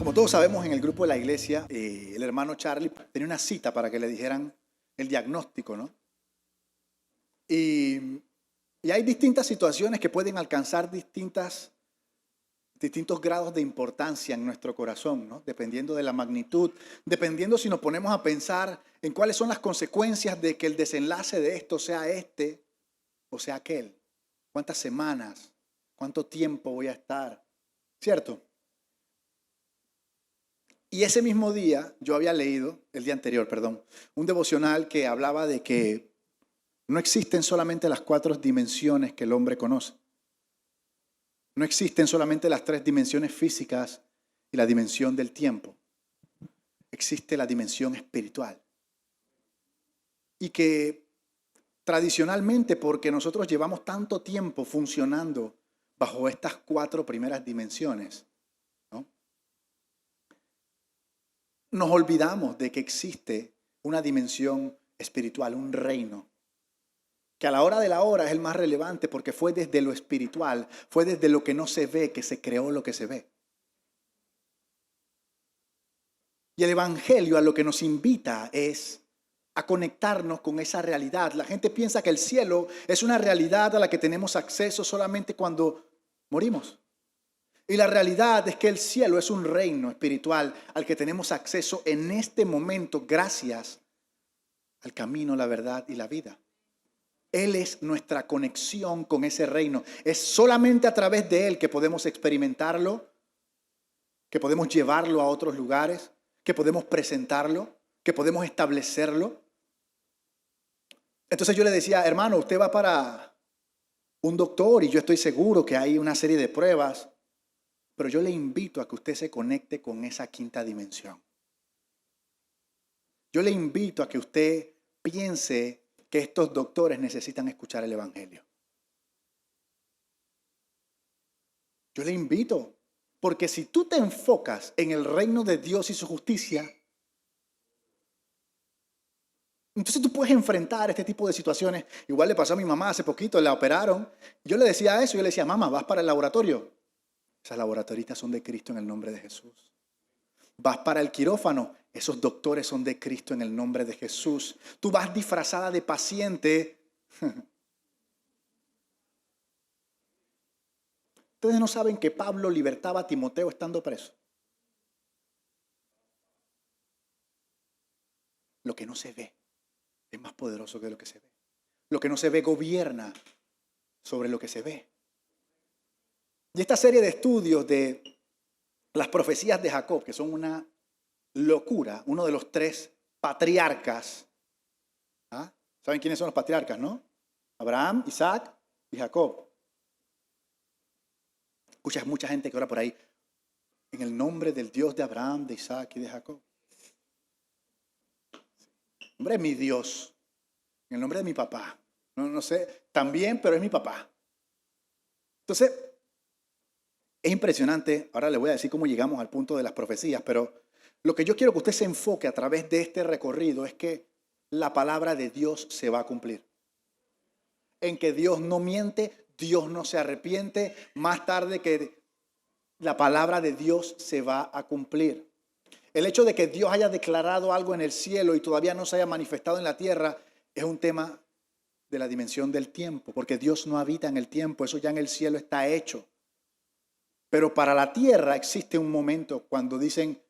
Como todos sabemos, en el grupo de la iglesia, el hermano Charlie tenía una cita para que le dijeran el diagnóstico, ¿no? Y, y hay distintas situaciones que pueden alcanzar distintos grados de importancia en nuestro corazón, ¿no? Dependiendo de la magnitud, dependiendo si nos ponemos a pensar en cuáles son las consecuencias de que el desenlace de esto sea este o sea aquel. ¿Cuántas semanas? ¿Cuánto tiempo voy a estar? ¿Cierto? Y ese mismo día, yo había leído, el día anterior, perdón, un devocional que hablaba de que no existen solamente las 4 dimensiones que el hombre conoce. No existen solamente las 3 dimensiones físicas y la dimensión del tiempo. Existe la dimensión espiritual. Y que tradicionalmente, porque nosotros llevamos tanto tiempo funcionando bajo estas 4 primeras dimensiones, ¿no? Nos olvidamos de que existe una dimensión espiritual, un reino, que a la hora de la hora es el más relevante porque fue desde lo espiritual, fue desde lo que no se ve que se creó lo que se ve. Y el Evangelio a lo que nos invita es a conectarnos con esa realidad. La gente piensa que el cielo es una realidad a la que tenemos acceso solamente cuando morimos. Y la realidad es que el cielo es un reino espiritual al que tenemos acceso en este momento gracias al camino, la verdad y la vida. Él es nuestra conexión con ese reino. Es solamente a través de Él que podemos experimentarlo, que podemos llevarlo a otros lugares, que podemos presentarlo, que podemos establecerlo. Entonces yo le decía, hermano, usted va para un doctor y yo estoy seguro que hay una serie de pruebas, pero yo le invito a que usted se conecte con esa 5ª dimensión. Yo le invito a que usted piense que estos doctores necesitan escuchar el Evangelio. Yo le invito, porque si tú te enfocas en el reino de Dios y su justicia, entonces tú puedes enfrentar este tipo de situaciones. Igual le pasó a mi mamá hace poquito, la operaron. Yo le decía eso, yo le decía, mamá, ¿vas para el laboratorio? Esas laboratoristas son de Cristo en el nombre de Jesús. Vas para el quirófano, esos doctores son de Cristo en el nombre de Jesús. Tú vas disfrazada de paciente. Ustedes no saben que Pablo libertaba a Timoteo estando preso. Lo que no se ve es más poderoso que lo que se ve. Lo que no se ve gobierna sobre lo que se ve. Y esta serie de estudios de las profecías de Jacob, que son una locura, uno de los 3 patriarcas. ¿Ah? ¿Saben quiénes son los patriarcas, no? Abraham, Isaac y Jacob. Escuchas mucha gente que ora por ahí en el nombre del Dios de Abraham, de Isaac y de Jacob. En nombre de mi Dios, en el nombre de mi papá. No sé, también, pero es mi papá. Entonces, es impresionante. Ahora le voy a decir cómo llegamos al punto de las profecías, pero lo que yo quiero que usted se enfoque a través de este recorrido es que la palabra de Dios se va a cumplir. En que Dios no miente, Dios no se arrepiente, más tarde que la palabra de Dios se va a cumplir. El hecho de que Dios haya declarado algo en el cielo y todavía no se haya manifestado en la tierra es un tema de la dimensión del tiempo, porque Dios no habita en el tiempo, eso ya en el cielo está hecho. Pero para la tierra existe un momento cuando dicen,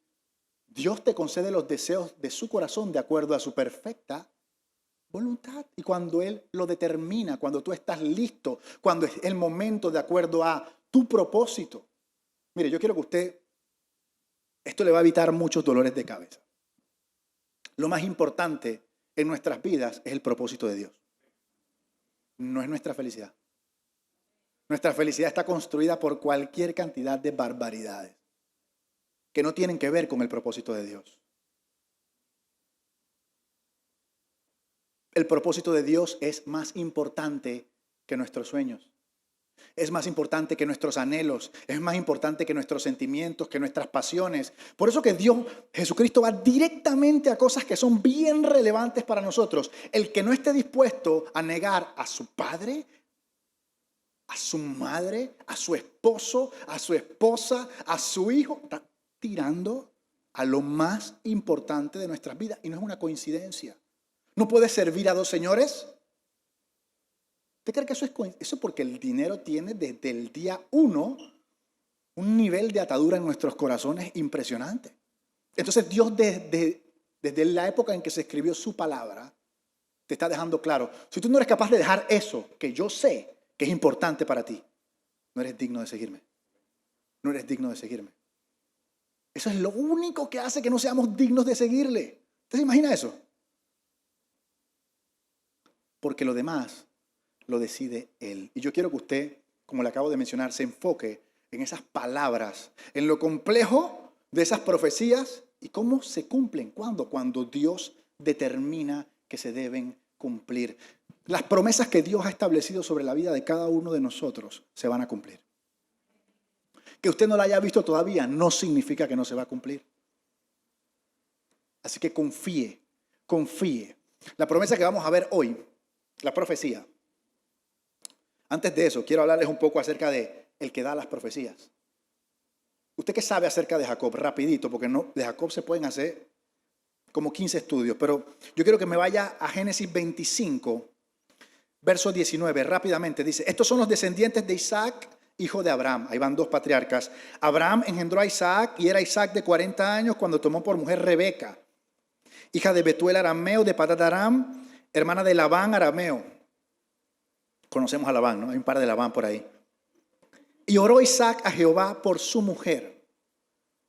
Dios te concede los deseos de su corazón de acuerdo a su perfecta voluntad. Y cuando Él lo determina, cuando tú estás listo, cuando es el momento de acuerdo a tu propósito. Mire, yo quiero que usted, esto le va a evitar muchos dolores de cabeza. Lo más importante en nuestras vidas es el propósito de Dios. No es nuestra felicidad. Nuestra felicidad está construida por cualquier cantidad de barbaridades que no tienen que ver con el propósito de Dios. El propósito de Dios es más importante que nuestros sueños. Es más importante que nuestros anhelos. Es más importante que nuestros sentimientos, que nuestras pasiones. Por eso que Dios, Jesucristo, va directamente a cosas que son bien relevantes para nosotros. El que no esté dispuesto a negar a su padre, a su madre, a su esposo, a su esposa, a su hijo, tirando a lo más importante de nuestras vidas. Y no es una coincidencia. ¿No puedes servir a dos señores? ¿Usted cree que eso es eso? Porque el dinero tiene desde el día uno un nivel de atadura en nuestros corazones impresionante. Entonces Dios desde la época en que se escribió su palabra, te está dejando claro, si tú no eres capaz de dejar eso que yo sé que es importante para ti, no eres digno de seguirme. No eres digno de seguirme. Eso es lo único que hace que no seamos dignos de seguirle. ¿Usted se imagina eso? Porque lo demás lo decide Él. Y yo quiero que usted, como le acabo de mencionar, se enfoque en esas palabras, en lo complejo de esas profecías y cómo se cumplen. ¿Cuándo? Cuando Dios determina que se deben cumplir. Las promesas que Dios ha establecido sobre la vida de cada uno de nosotros se van a cumplir. Que usted no la haya visto todavía no significa que no se va a cumplir. Así que confíe, confíe. La promesa que vamos a ver hoy, la profecía. Antes de eso, quiero hablarles un poco acerca de el que da las profecías. ¿Usted qué sabe acerca de Jacob? Rapidito, porque no, de Jacob se pueden hacer como 15 estudios, pero yo quiero que me vaya a Génesis 25, verso 19, rápidamente. Dice, estos son los descendientes de Isaac, hijo de Abraham. Ahí van dos patriarcas. Abraham engendró a Isaac y era Isaac de 40 años cuando tomó por mujer Rebeca, hija de Betuel arameo de Padat Aram, hermana de Labán arameo. Conocemos a Labán, ¿no? Hay un par de Labán por ahí. Y oró Isaac a Jehová por su mujer,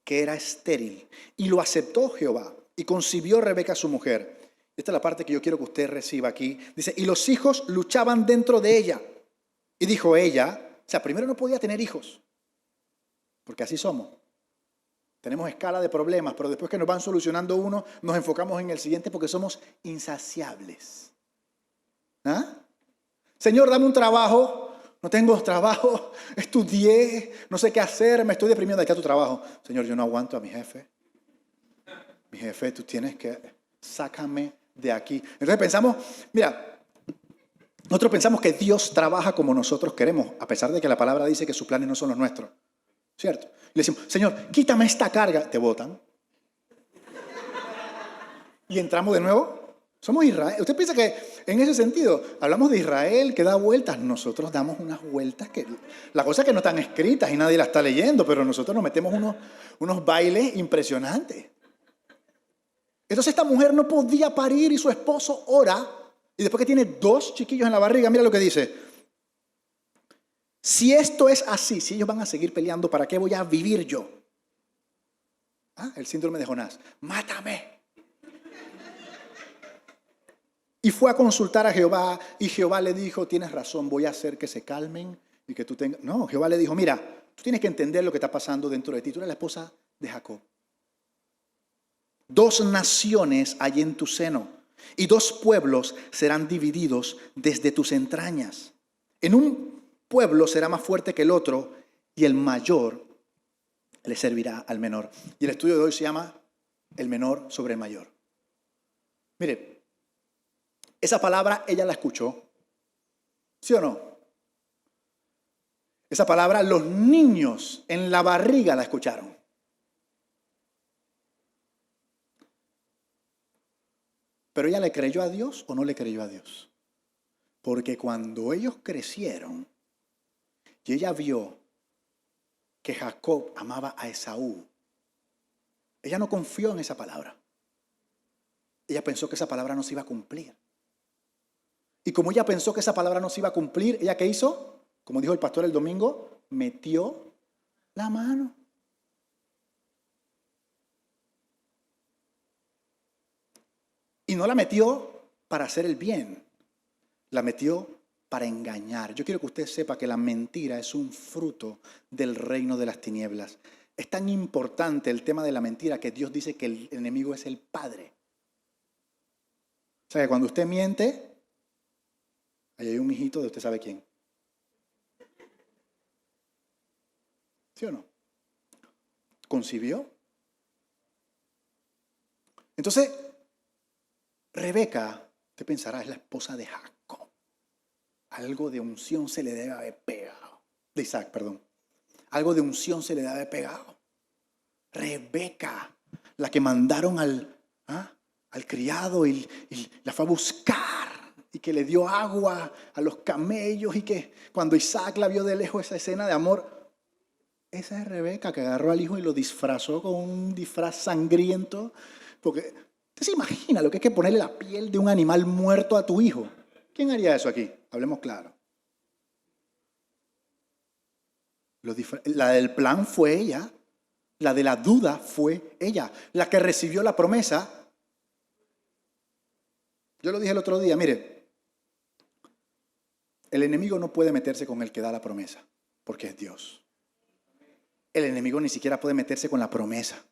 que era estéril, y lo aceptó Jehová, y concibió Rebeca su mujer. Esta es la parte que yo quiero que usted reciba aquí. Dice, y los hijos luchaban dentro de ella. Y dijo ella, o sea, primero no podía tener hijos, porque así somos. Tenemos escala de problemas, pero después que nos van solucionando uno, nos enfocamos en el siguiente porque somos insaciables. ¿Ah? Señor, dame un trabajo. No tengo trabajo, estudié, no sé qué hacer, me estoy deprimiendo. Ahí está tu trabajo. Señor, yo no aguanto a mi jefe. Mi jefe, tú tienes que, sácame de aquí. Entonces pensamos, mira, nosotros pensamos que Dios trabaja como nosotros queremos, a pesar de que la palabra dice que sus planes no son los nuestros. ¿Cierto? Y le decimos, Señor, quítame esta carga. Te botan. Y entramos de nuevo. Somos Israel. ¿Usted piensa que en ese sentido hablamos de Israel que da vueltas? Nosotros damos unas vueltas que la cosa es que no están escritas y nadie las está leyendo, pero nosotros nos metemos unos bailes impresionantes. Entonces esta mujer no podía parir y su esposo ora y después que tiene 2 chiquillos en la barriga, mira lo que dice. Si esto es así, si ellos van a seguir peleando, ¿para qué voy a vivir yo? El síndrome de Jonás. Mátame. Y fue a consultar a Jehová y Jehová le dijo, tienes razón, voy a hacer que se calmen y que tú tengas... No, Jehová le dijo, mira, tú tienes que entender lo que está pasando dentro de ti. Tú eres la esposa de Jacob. 2 naciones hay en tu seno y 2 pueblos serán divididos desde tus entrañas. En un pueblo será más fuerte que el otro y el mayor le servirá al menor. Y el estudio de hoy se llama el menor sobre el mayor. Mire, esa palabra ella la escuchó, ¿sí o no? Esa palabra los niños en la barriga la escucharon. Pero ella le creyó a Dios o no le creyó a Dios. Porque cuando ellos crecieron y ella vio que Jacob amaba a Esaú, ella no confió en esa palabra. Ella pensó que esa palabra no se iba a cumplir. Y como ella pensó que esa palabra no se iba a cumplir, ¿ella qué hizo? Como dijo el pastor el domingo, metió la mano. Y no la metió para hacer el bien, la metió para engañar. Yo quiero que usted sepa que la mentira es un fruto del reino de las tinieblas. Es tan importante el tema de la mentira que Dios dice que el enemigo es el padre. O sea que cuando usted miente, ahí hay un hijito de usted sabe quién. ¿Sí o no? ¿Concibió? Entonces, Rebeca, usted pensará, es la esposa de Jacob. Algo de unción se le debe haber pegado. De Isaac, perdón. Algo de unción se le debe haber pegado. Rebeca, la que mandaron al criado y la fue a buscar y que le dio agua a los camellos y que cuando Isaac la vio de lejos esa escena de amor, esa es Rebeca que agarró al hijo y lo disfrazó con un disfraz sangriento. Porque usted se imagina lo que es que ponerle la piel de un animal muerto a tu hijo. ¿Quién haría eso aquí? Hablemos claro. La del plan fue ella. La de la duda fue ella. La que recibió la promesa. Yo lo dije el otro día, mire. El enemigo no puede meterse con el que da la promesa, porque es Dios. El enemigo ni siquiera puede meterse con la promesa,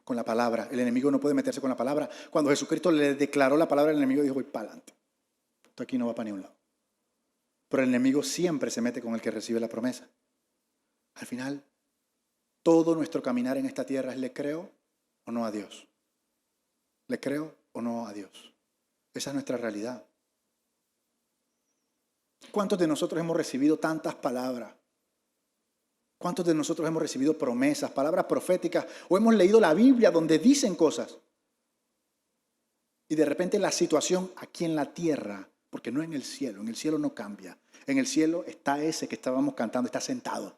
con la palabra. El enemigo no puede meterse con la palabra. Cuando Jesucristo le declaró la palabra, el enemigo dijo, voy para adelante. Esto aquí no va para ningún lado. Pero el enemigo siempre se mete con el que recibe la promesa. Al final, todo nuestro caminar en esta tierra es ¿le creo o no a Dios? ¿Le creo o no a Dios? Esa es nuestra realidad. ¿Cuántos de nosotros hemos recibido tantas palabras? ¿Cuántos de nosotros hemos recibido promesas, palabras proféticas? O hemos leído la Biblia donde dicen cosas. Y de repente la situación aquí en la tierra, porque no en el cielo no cambia. En el cielo está ese que estábamos cantando, está sentado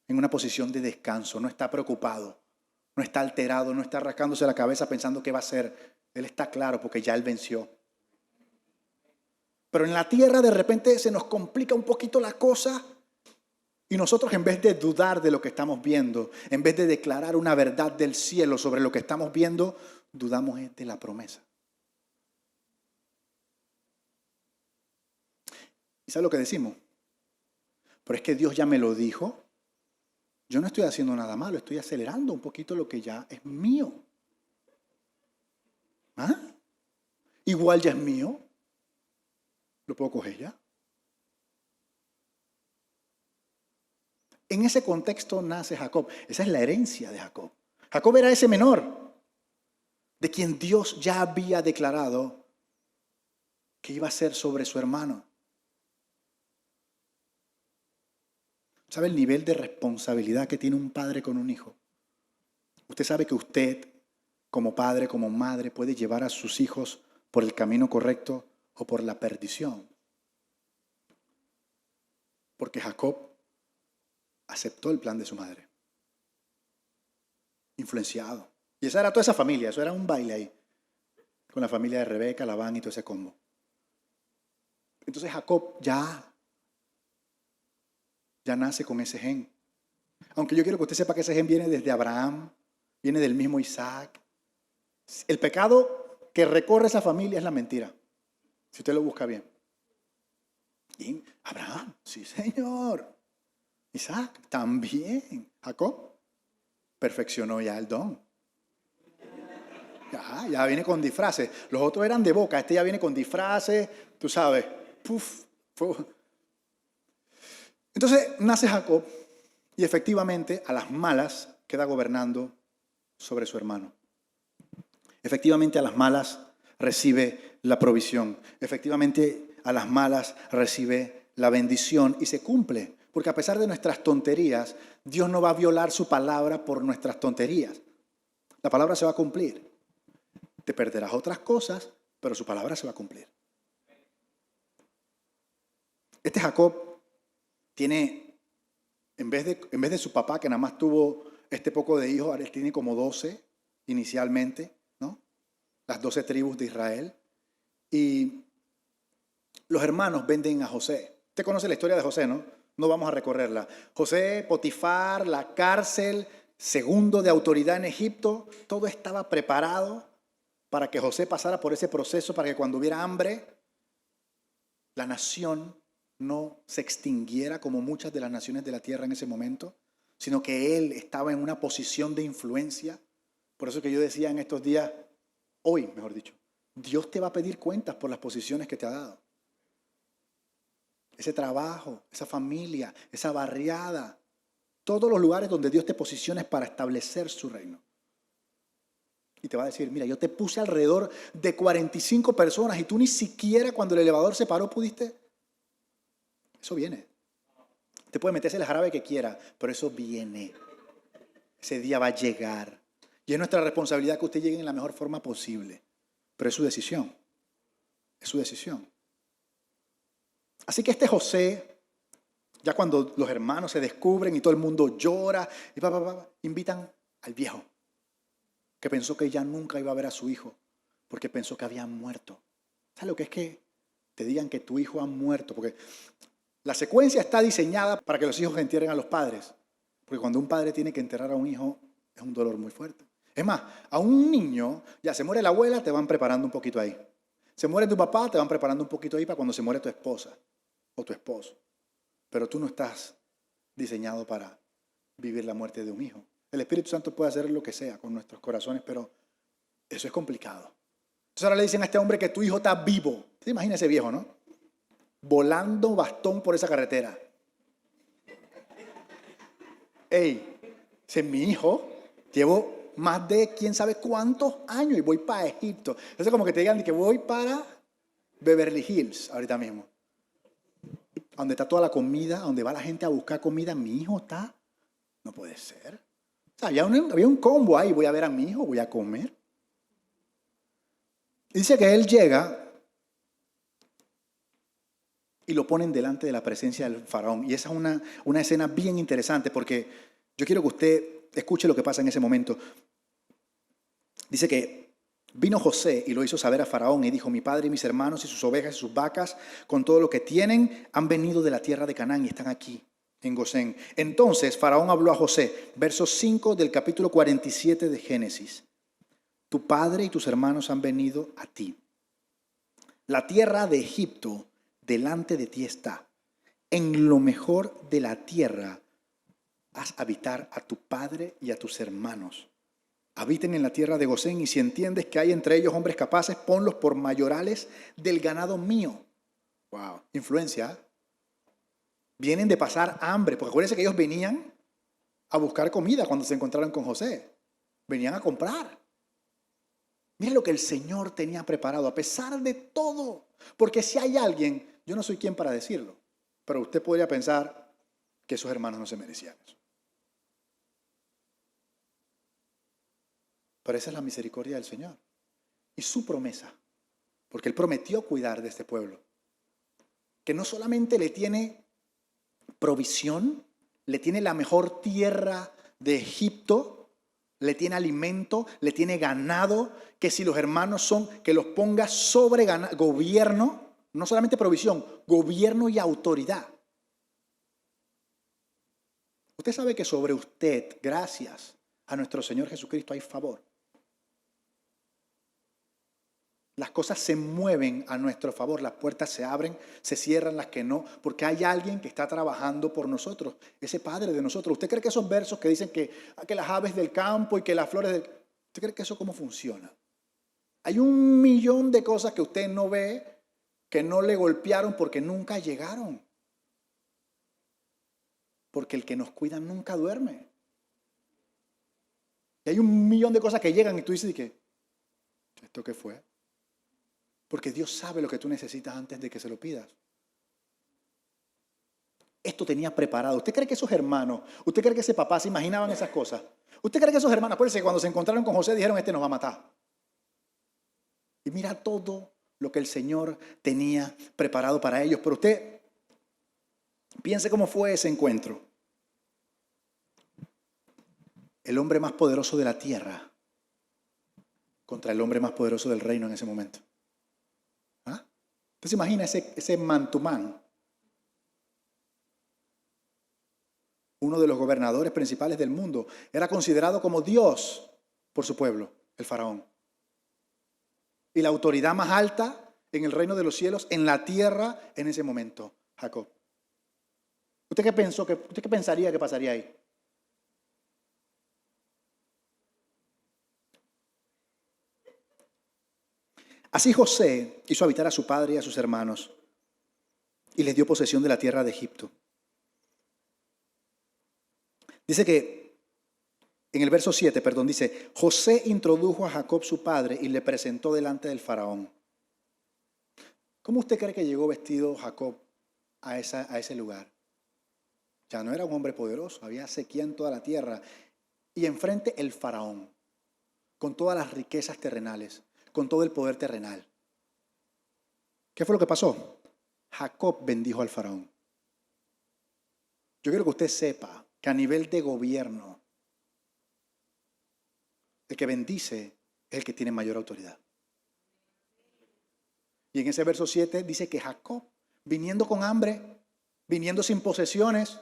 en una posición de descanso, no está preocupado, no está alterado, no está rascándose la cabeza pensando qué va a hacer. Él está claro porque ya él venció. Pero en la tierra de repente se nos complica un poquito la cosa y nosotros en vez de dudar de lo que estamos viendo, en vez de declarar una verdad del cielo sobre lo que estamos viendo, dudamos de la promesa. ¿Y sabe lo que decimos? Pero es que Dios ya me lo dijo. Yo no estoy haciendo nada malo, estoy acelerando un poquito lo que ya es mío. ¿Ah? Igual ya es mío. ¿Lo puedo coger ya? En ese contexto nace Jacob. Esa es la herencia de Jacob. Jacob era ese menor de quien Dios ya había declarado que iba a ser sobre su hermano. ¿Sabe el nivel de responsabilidad que tiene un padre con un hijo? Usted sabe que usted, como padre, como madre, puede llevar a sus hijos por el camino correcto o por la perdición. Porque Jacob aceptó el plan de su madre. Influenciado. Y esa era toda esa familia, eso era un baile ahí. Con la familia de Rebeca, Labán y todo ese combo. Entonces Jacob ya nace con ese gen. Aunque yo quiero que usted sepa que ese gen viene desde Abraham, viene del mismo Isaac. El pecado que recorre esa familia es la mentira, si usted lo busca bien. Y Abraham, sí señor. Isaac, también. Jacob perfeccionó ya el don. Ya viene con disfraces. Los otros eran de boca, este ya viene con disfraces, tú sabes. Puf. Entonces nace Jacob y efectivamente a las malas queda gobernando sobre su hermano. Efectivamente a las malas recibe la provisión. Efectivamente a las malas recibe la bendición y se cumple. Porque a pesar de nuestras tonterías, Dios no va a violar su palabra por nuestras tonterías. La palabra se va a cumplir. Te perderás otras cosas, pero su palabra se va a cumplir. Este Jacob tiene, en vez de su papá, que nada más tuvo este poco de hijos, ahora él tiene como 12 inicialmente, ¿no? Las 12 tribus de Israel. Y los hermanos venden a José. Usted conoce la historia de José, ¿no? No vamos a recorrerla. José, Potifar, la cárcel, segundo de autoridad en Egipto, todo estaba preparado para que José pasara por ese proceso, para que cuando hubiera hambre, la nación no se extinguiera como muchas de las naciones de la tierra en ese momento, sino que él estaba en una posición de influencia. Por eso que yo decía en estos días, hoy mejor dicho, Dios te va a pedir cuentas por las posiciones que te ha dado. Ese trabajo, esa familia, esa barriada, todos los lugares donde Dios te posiciona es para establecer su reino. Y te va a decir, mira, yo te puse alrededor de 45 personas y tú ni siquiera cuando el elevador se paró pudiste. Eso viene. Te puede meterse el jarabe que quiera, pero eso viene. Ese día va a llegar. Y es nuestra responsabilidad que usted llegue en la mejor forma posible. Pero es su decisión. Es su decisión. Así que este José, ya cuando los hermanos se descubren y todo el mundo llora, y invitan al viejo, que pensó que ya nunca iba a ver a su hijo, porque pensó que había muerto. ¿Sabes lo que es que te digan que tu hijo ha muerto? Porque la secuencia está diseñada para que los hijos entierren a los padres. Porque cuando un padre tiene que enterrar a un hijo, es un dolor muy fuerte. Es más, a un niño, ya se muere la abuela, te van preparando un poquito ahí. Se muere tu papá, te van preparando un poquito ahí para cuando se muere tu esposa o tu esposo. Pero tú no estás diseñado para vivir la muerte de un hijo. El Espíritu Santo puede hacer lo que sea con nuestros corazones, pero eso es complicado. Entonces ahora le dicen a este hombre que tu hijo está vivo. ¿Se imagina ese viejo, no? Volando bastón por esa carretera. Ey, ese es mi hijo. Llevo más de quién sabe cuántos años y voy para Egipto. Eso es como que te digan que voy para Beverly Hills ahorita mismo. Donde está toda la comida, donde va la gente a buscar comida, mi hijo está. No puede ser. O sea, había un combo ahí, voy a ver a mi hijo, voy a comer. Y dice que él llega y lo ponen delante de la presencia del faraón. Y esa es una escena bien interesante porque yo quiero que usted escuche lo que pasa en ese momento. Dice que vino José y lo hizo saber a Faraón y dijo, mi padre y mis hermanos y sus ovejas y sus vacas, con todo lo que tienen, han venido de la tierra de Canaán y están aquí en Gosén. Entonces Faraón habló a José, verso 5 del capítulo 47 de Génesis. Tu padre y tus hermanos han venido a ti. La tierra de Egipto delante de ti está. En lo mejor de la tierra haz habitar a tu padre y a tus hermanos. Habiten en la tierra de Gosén y si entiendes que hay entre ellos hombres capaces, ponlos por mayorales del ganado mío. Wow, influencia. Vienen de pasar hambre, porque acuérdense que ellos venían a buscar comida cuando se encontraron con José. Venían a comprar. Mira lo que el Señor tenía preparado, a pesar de todo. Porque si hay alguien, yo no soy quien para decirlo, pero usted podría pensar que esos hermanos no se merecían eso. Pero esa es la misericordia del Señor y su promesa, porque Él prometió cuidar de este pueblo, que no solamente le tiene provisión, le tiene la mejor tierra de Egipto, le tiene alimento, le tiene ganado, que si los hermanos son, que los ponga sobre gobierno, no solamente provisión, gobierno y autoridad. Usted sabe que sobre usted, gracias a nuestro Señor Jesucristo, hay favor. Las cosas se mueven a nuestro favor, las puertas se abren, se cierran las que no, porque hay alguien que está trabajando por nosotros, ese Padre de nosotros. ¿Usted cree que esos versos que dicen que las aves del campo y que las flores del... ¿Usted cree que eso cómo funciona? Hay 1.000.000 de cosas que usted no ve, que no le golpearon porque nunca llegaron. Porque el que nos cuida nunca duerme. Y hay 1.000.000 de cosas que llegan y tú dices que, ¿esto qué fue? Porque Dios sabe lo que tú necesitas antes de que se lo pidas. Esto tenía preparado. ¿Usted cree que esos hermanos, usted cree que ese papá se imaginaban esas cosas? ¿Usted cree que esos hermanos, acuérdense que cuando se encontraron con José dijeron, este nos va a matar? Y mira todo lo que el Señor tenía preparado para ellos. Pero usted piense cómo fue ese encuentro. El hombre más poderoso de la tierra contra el hombre más poderoso del reino en ese momento. ¿Ah? Entonces imagina ese mantumán, uno de los gobernadores principales del mundo, era considerado como Dios por su pueblo, el faraón. Y la autoridad más alta en el reino de los cielos, en la tierra, en ese momento, Jacob. ¿Usted qué pensaría que pasaría ahí? Así José hizo habitar a su padre y a sus hermanos y les dio posesión de la tierra de Egipto. Dice que, en el verso 7, dice, José introdujo a Jacob su padre y le presentó delante del faraón. ¿Cómo usted cree que llegó vestido Jacob a ese lugar? Ya no era un hombre poderoso, había sequía en toda la tierra. y enfrente el faraón, con todas las riquezas terrenales, con todo el poder terrenal. ¿Qué fue lo que pasó? Jacob bendijo al faraón. Yo quiero que usted sepa que a nivel de gobierno, el que bendice es el que tiene mayor autoridad. Y en ese verso 7 dice que Jacob, viniendo con hambre, viniendo sin posesiones,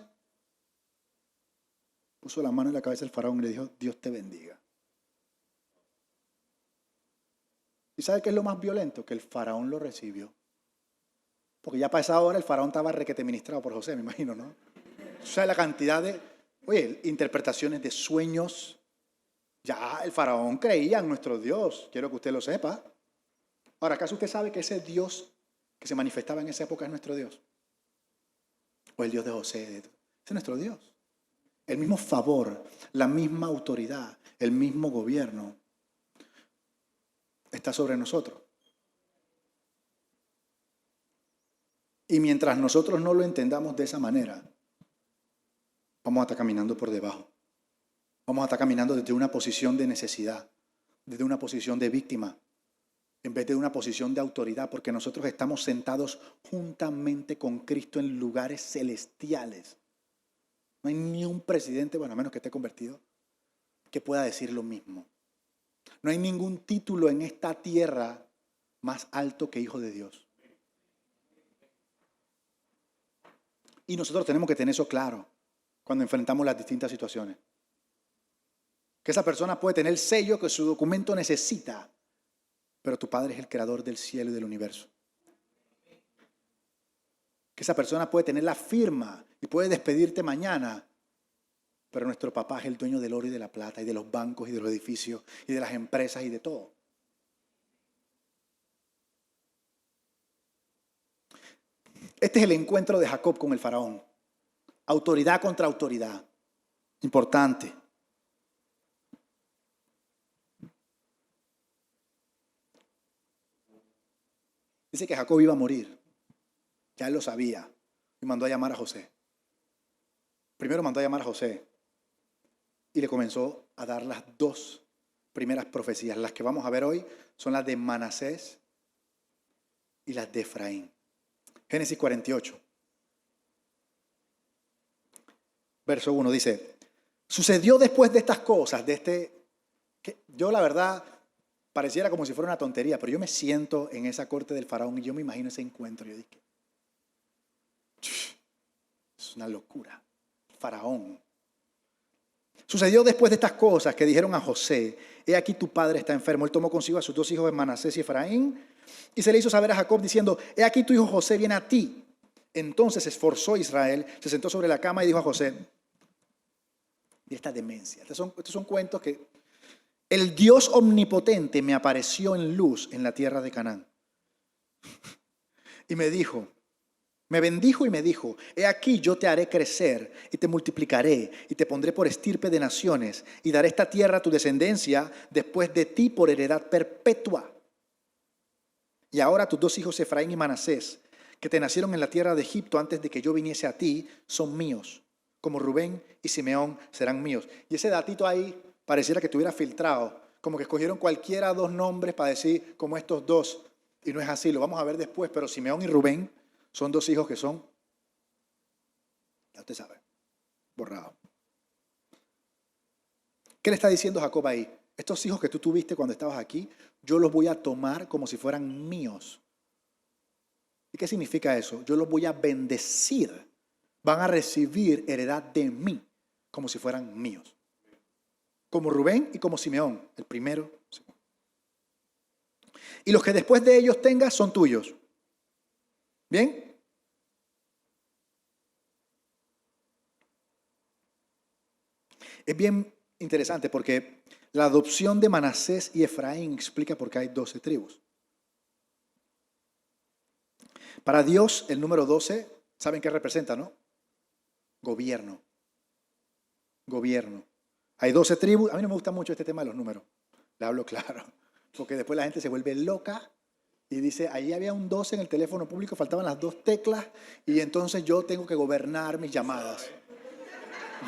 puso la mano en la cabeza del faraón y le dijo: Dios te bendiga. ¿Y sabe qué es lo más violento? Que el faraón lo recibió. Porque ya para esa hora el faraón estaba requete ministrado por José, me imagino, ¿no? O sea, la cantidad de, interpretaciones de sueños. Ya el faraón creía en nuestro Dios. Quiero que usted lo sepa. Ahora, ¿acaso usted sabe que ese Dios que se manifestaba en esa época es nuestro Dios? O el Dios de José. Ese es nuestro Dios. El mismo favor, la misma autoridad, el mismo gobierno está sobre nosotros. Y mientras nosotros no lo entendamos de esa manera, vamos a estar caminando por debajo. Vamos a estar caminando desde una posición de necesidad, desde una posición de víctima, en vez de una posición de autoridad, porque nosotros estamos sentados juntamente con Cristo en lugares celestiales. No hay ni un presidente, bueno, a menos que esté convertido, que pueda decir lo mismo. No hay ningún título en esta tierra más alto que hijo de Dios. Y nosotros tenemos que tener eso claro cuando enfrentamos las distintas situaciones. Que esa persona puede tener el sello que su documento necesita, pero tu Padre es el creador del cielo y del universo. Que esa persona puede tener la firma y puede despedirte mañana, pero nuestro papá es el dueño del oro y de la plata y de los bancos y de los edificios y de las empresas y de todo. Este es el encuentro de Jacob con el faraón. Autoridad contra autoridad. Importante. Dice que Jacob iba a morir. Ya él lo sabía. Y mandó a llamar a José. Primero mandó a llamar a José. Y le comenzó a dar las dos primeras profecías. Las que vamos a ver hoy son las de Manasés y las de Efraín. Génesis 48. Verso 1 dice: sucedió después de estas cosas, que yo la verdad pareciera como si fuera una tontería, pero yo me siento en esa corte del faraón y yo me imagino ese encuentro. Yo dije, es una locura. Faraón. Sucedió después de estas cosas que dijeron a José: he aquí tu padre está enfermo. Él tomó consigo a sus dos hijos, Manasés y Efraín, y se le hizo saber a Jacob diciendo: he aquí tu hijo José viene a ti. Entonces se esforzó Israel, se sentó sobre la cama y dijo a José, y esta demencia, estos son cuentos que el Dios omnipotente me apareció en luz en la tierra de Canaán. Y me bendijo y me dijo: he aquí yo te haré crecer y te multiplicaré y te pondré por estirpe de naciones y daré esta tierra a tu descendencia después de ti por heredad perpetua. Y ahora tus dos hijos Efraín y Manasés, que te nacieron en la tierra de Egipto antes de que yo viniese a ti, son míos, como Rubén y Simeón serán míos. Y ese datito ahí pareciera que estuviera filtrado, como que escogieron cualquiera dos nombres para decir como estos dos, y no es así, lo vamos a ver después, pero Simeón y Rubén son dos hijos que son, ya usted sabe, borrados. ¿Qué le está diciendo Jacob ahí? Estos hijos que tú tuviste cuando estabas aquí, yo los voy a tomar como si fueran míos. ¿Y qué significa eso? Yo los voy a bendecir. Van a recibir heredad de mí como si fueran míos. Como Rubén y como Simeón, el primero. Y los que después de ellos tengas son tuyos. ¿Bien? Es bien interesante porque la adopción de Manasés y Efraín explica por qué hay 12 tribus. Para Dios, el número 12, ¿saben qué representa, no? Gobierno. Gobierno. Hay 12 tribus. A mí no me gusta mucho este tema de los números. Le hablo claro. Porque después la gente se vuelve loca y dice, ahí había un 12 en el teléfono público, faltaban las dos teclas y entonces yo tengo que gobernar mis llamadas.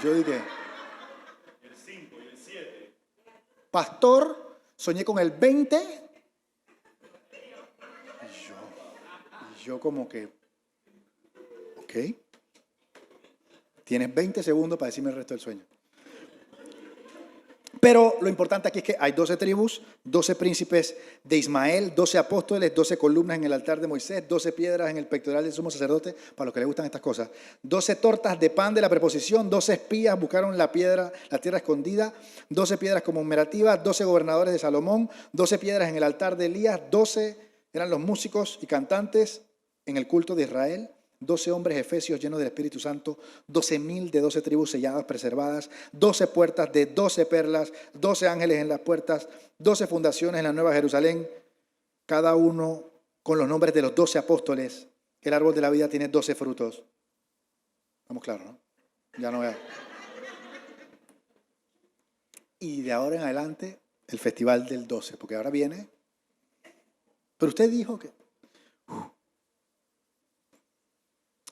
Yo dije, pastor, soñé con el 20. Y yo como que, ok, tienes 20 segundos para decirme el resto del sueño. Pero lo importante aquí es que hay 12 tribus, 12 príncipes de Ismael, 12 apóstoles, 12 columnas en el altar de Moisés, 12 piedras en el pectoral del sumo sacerdote, para los que les gustan estas cosas, 12 tortas de pan de la preposición, 12 espías buscaron la tierra escondida, 12 piedras conmemorativas, 12 gobernadores de Salomón, 12 piedras en el altar de Elías, 12 eran los músicos y cantantes en el culto de Israel, 12 hombres efesios llenos del Espíritu Santo, 12.000 de 12 tribus selladas, preservadas, 12 puertas de 12 perlas, 12 ángeles en las puertas, 12 fundaciones en la Nueva Jerusalén, cada uno con los nombres de los 12 apóstoles. El árbol de la vida tiene 12 frutos. Estamos claros, ¿no? Ya no veo. Y de ahora en adelante, el festival del 12, porque ahora viene. Pero usted dijo que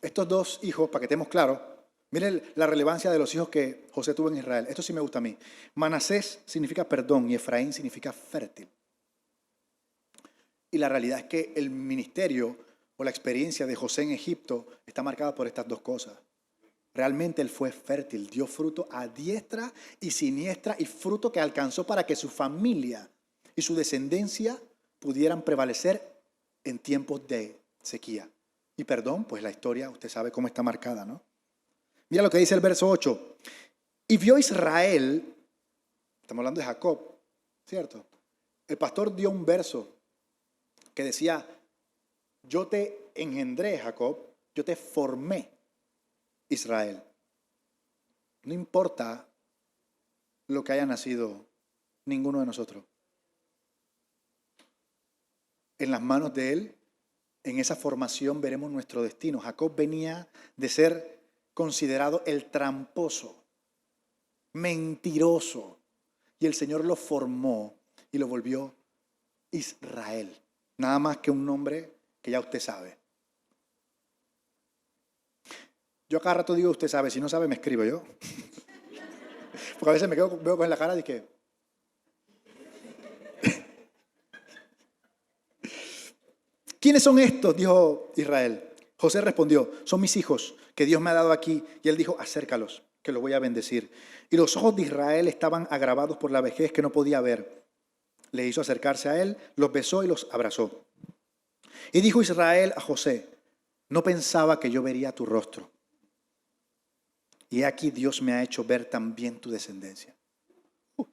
estos dos hijos, para que estemos claros, miren la relevancia de los hijos que José tuvo en Israel. Esto sí me gusta a mí. Manasés significa perdón y Efraín significa fértil. Y la realidad es que el ministerio o la experiencia de José en Egipto está marcada por estas dos cosas. Realmente él fue fértil, dio fruto a diestra y siniestra y fruto que alcanzó para que su familia y su descendencia pudieran prevalecer en tiempos de sequía. Y perdón, pues la historia, usted sabe cómo está marcada, ¿no? Mira lo que dice el verso 8. Y vio Israel, estamos hablando de Jacob, ¿cierto? El pastor dio un verso que decía, yo te engendré, Jacob, yo te formé, Israel. No importa lo que haya nacido ninguno de nosotros. En las manos de él, en esa formación veremos nuestro destino. Jacob venía de ser considerado el tramposo, mentiroso, y el Señor lo formó y lo volvió Israel. Nada más que un nombre que ya usted sabe. Yo a cada rato digo usted sabe, si no sabe me escribo yo. Porque a veces veo con la cara de que... ¿Quiénes son estos?, dijo Israel. José respondió, son mis hijos que Dios me ha dado aquí. Y él dijo, acércalos, que los voy a bendecir. Y los ojos de Israel estaban agravados por la vejez que no podía ver. Le hizo acercarse a él, los besó y los abrazó. Y dijo Israel a José, no pensaba que yo vería tu rostro. Y aquí Dios me ha hecho ver también tu descendencia.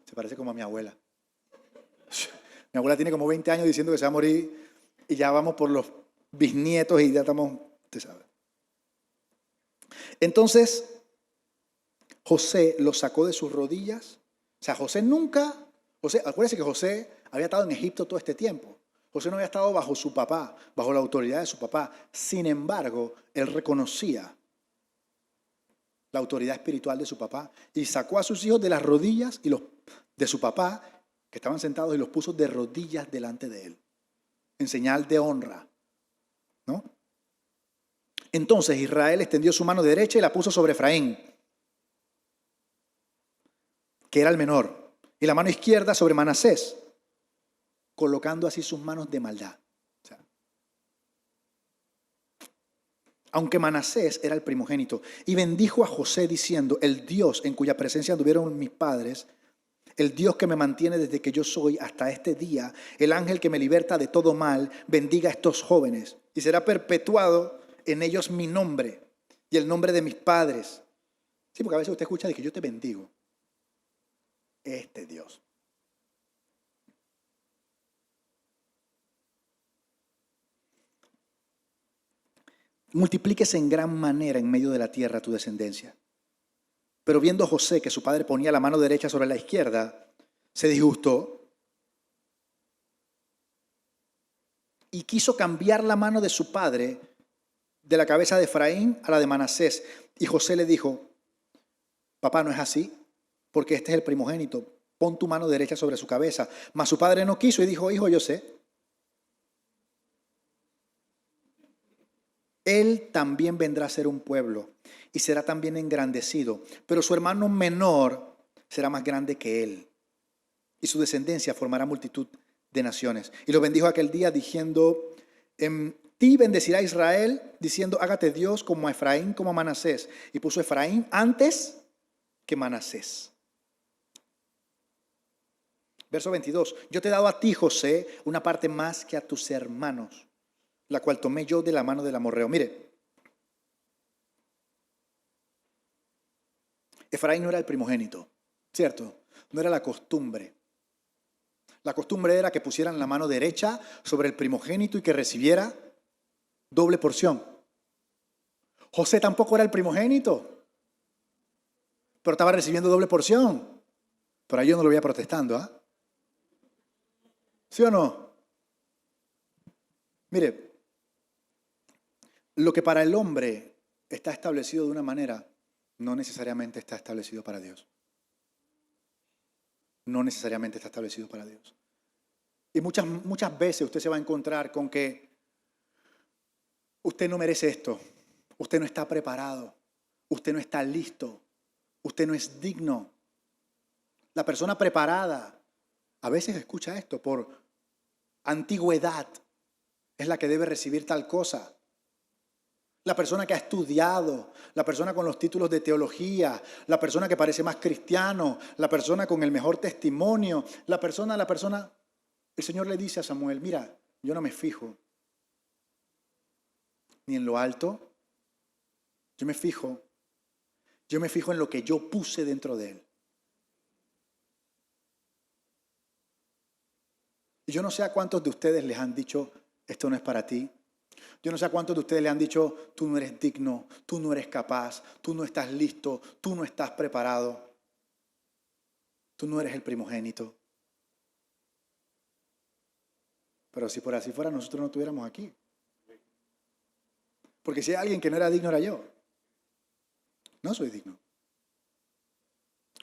Se parece como a mi abuela. Mi abuela tiene como 20 años diciendo que se va a morir. Y ya vamos por los bisnietos y ya estamos, usted sabe. Entonces, José los sacó de sus rodillas. O sea, acuérdense que José había estado en Egipto todo este tiempo. José no había estado bajo su papá, bajo la autoridad de su papá. Sin embargo, él reconocía la autoridad espiritual de su papá y sacó a sus hijos de las rodillas de su papá, que estaban sentados, y los puso de rodillas delante de él, en señal de honra, ¿no? Entonces Israel extendió su mano derecha y la puso sobre Efraín, que era el menor, y la mano izquierda sobre Manasés, colocando así sus manos de maldad. O sea, aunque Manasés era el primogénito, y bendijo a José diciendo, el Dios en cuya presencia anduvieron mis padres, el Dios que me mantiene desde que yo soy hasta este día, el ángel que me liberta de todo mal, bendiga a estos jóvenes. Y será perpetuado en ellos mi nombre y el nombre de mis padres. Sí, porque a veces usted escucha de que yo te bendigo. Este Dios. Multiplíquese en gran manera en medio de la tierra tu descendencia. Pero viendo José que su padre ponía la mano derecha sobre la izquierda, se disgustó y quiso cambiar la mano de su padre de la cabeza de Efraín a la de Manasés. Y José le dijo, papá, no es así, porque este es el primogénito, pon tu mano derecha sobre su cabeza. Mas su padre no quiso y dijo, hijo, yo sé. Él también vendrá a ser un pueblo y será también engrandecido, pero su hermano menor será más grande que él. y su descendencia formará multitud de naciones. Y lo bendijo aquel día diciendo, en ti bendecirá Israel, diciendo, hágate Dios como a Efraín, como a Manasés. Y puso Efraín antes que Manasés. Verso 22. Yo te he dado a ti, José, una parte más que a tus hermanos, la cual tomé yo de la mano del amorreo. Mire, Efraín no era el primogénito, ¿cierto? No era la costumbre. La costumbre era que pusieran la mano derecha sobre el primogénito y que recibiera doble porción. José tampoco era el primogénito, pero estaba recibiendo doble porción. Pero ahí yo no lo veía protestando, ¿ah? ¿Sí o no? Mire, lo que para el hombre está establecido de una manera, no necesariamente está establecido para Dios. No necesariamente está establecido para Dios. Y muchas veces usted se va a encontrar con que usted no merece esto, usted no está preparado, usted no está listo, usted no es digno. La persona preparada a veces escucha esto por antigüedad, es la que debe recibir tal cosa. La persona que ha estudiado, la persona con los títulos de teología, la persona que parece más cristiano, la persona con el mejor testimonio, la persona, el Señor le dice a Samuel, mira, yo no me fijo ni en lo alto, yo me fijo en lo que yo puse dentro de él. Y yo no sé a cuántos de ustedes les han dicho, esto no es para ti. Yo no sé a cuántos de ustedes le han dicho, tú no eres digno, tú no eres capaz, tú no estás listo, tú no estás preparado, tú no eres el primogénito. Pero si por así fuera, nosotros no estuviéramos aquí. Porque si hay alguien que no era digno, era yo. No soy digno.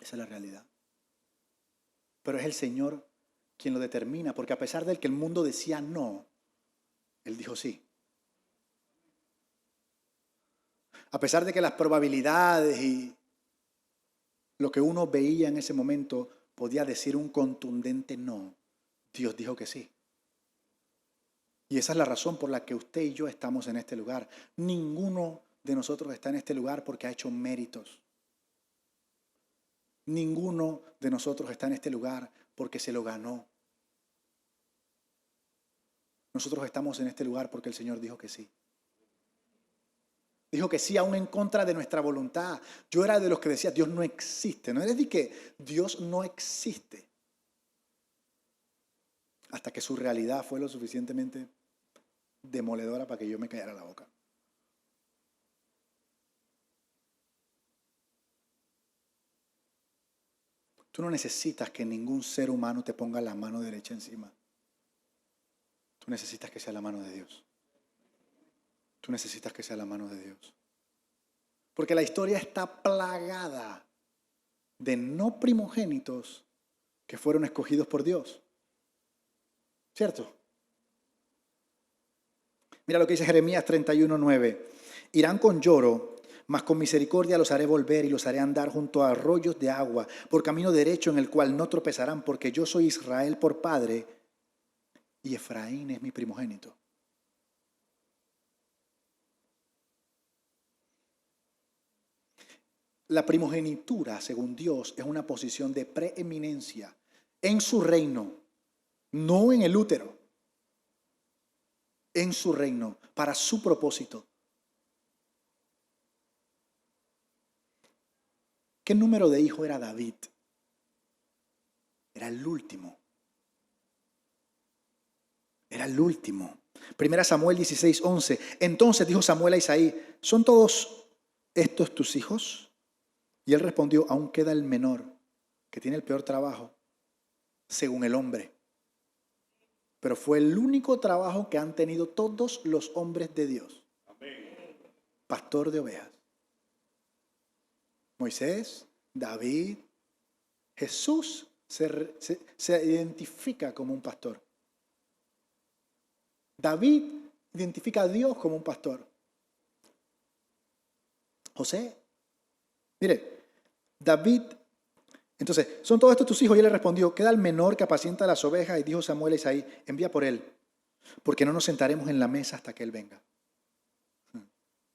Esa es la realidad. Pero es el Señor quien lo determina, porque a pesar de que el mundo decía no, Él dijo sí. A pesar de que las probabilidades y lo que uno veía en ese momento podía decir un contundente no, Dios dijo que sí. Y esa es la razón por la que usted y yo estamos en este lugar. Ninguno de nosotros está en este lugar porque ha hecho méritos. Ninguno de nosotros está en este lugar porque se lo ganó. Nosotros estamos en este lugar porque el Señor dijo que sí. Dijo que sí, aún en contra de nuestra voluntad. Yo era de los que decía, Dios no existe. No es decir que Dios no existe. Hasta que su realidad fue lo suficientemente demoledora para que yo me callara la boca. Tú no necesitas que ningún ser humano te ponga la mano derecha encima. Tú necesitas que sea la mano de Dios. Tú necesitas que sea la mano de Dios. Porque la historia está plagada de no primogénitos que fueron escogidos por Dios. ¿Cierto? Mira lo que dice Jeremías 31:9. Irán con lloro, mas con misericordia los haré volver y los haré andar junto a arroyos de agua, por camino derecho en el cual no tropezarán, porque yo soy Israel por padre y Efraín es mi primogénito. La primogenitura, según Dios, es una posición de preeminencia en su reino, no en el útero, en su reino, para su propósito. ¿Qué número de hijo era David? Era el último. Era el último. Primera Samuel 16:11. Entonces dijo Samuel a Isaí, ¿son todos estos tus hijos? Y él respondió, aún queda el menor, que tiene el peor trabajo, según el hombre. Pero fue el único trabajo que han tenido todos los hombres de Dios. Pastor de ovejas. Moisés, David, Jesús se identifica como un pastor. David identifica a Dios como un pastor. José, mire, David Entonces, ¿son todos estos tus hijos? Y él le respondió, queda el menor que apacienta las ovejas. Y dijo Samuel a Isaí, envía por él, porque no nos sentaremos en la mesa hasta que él venga.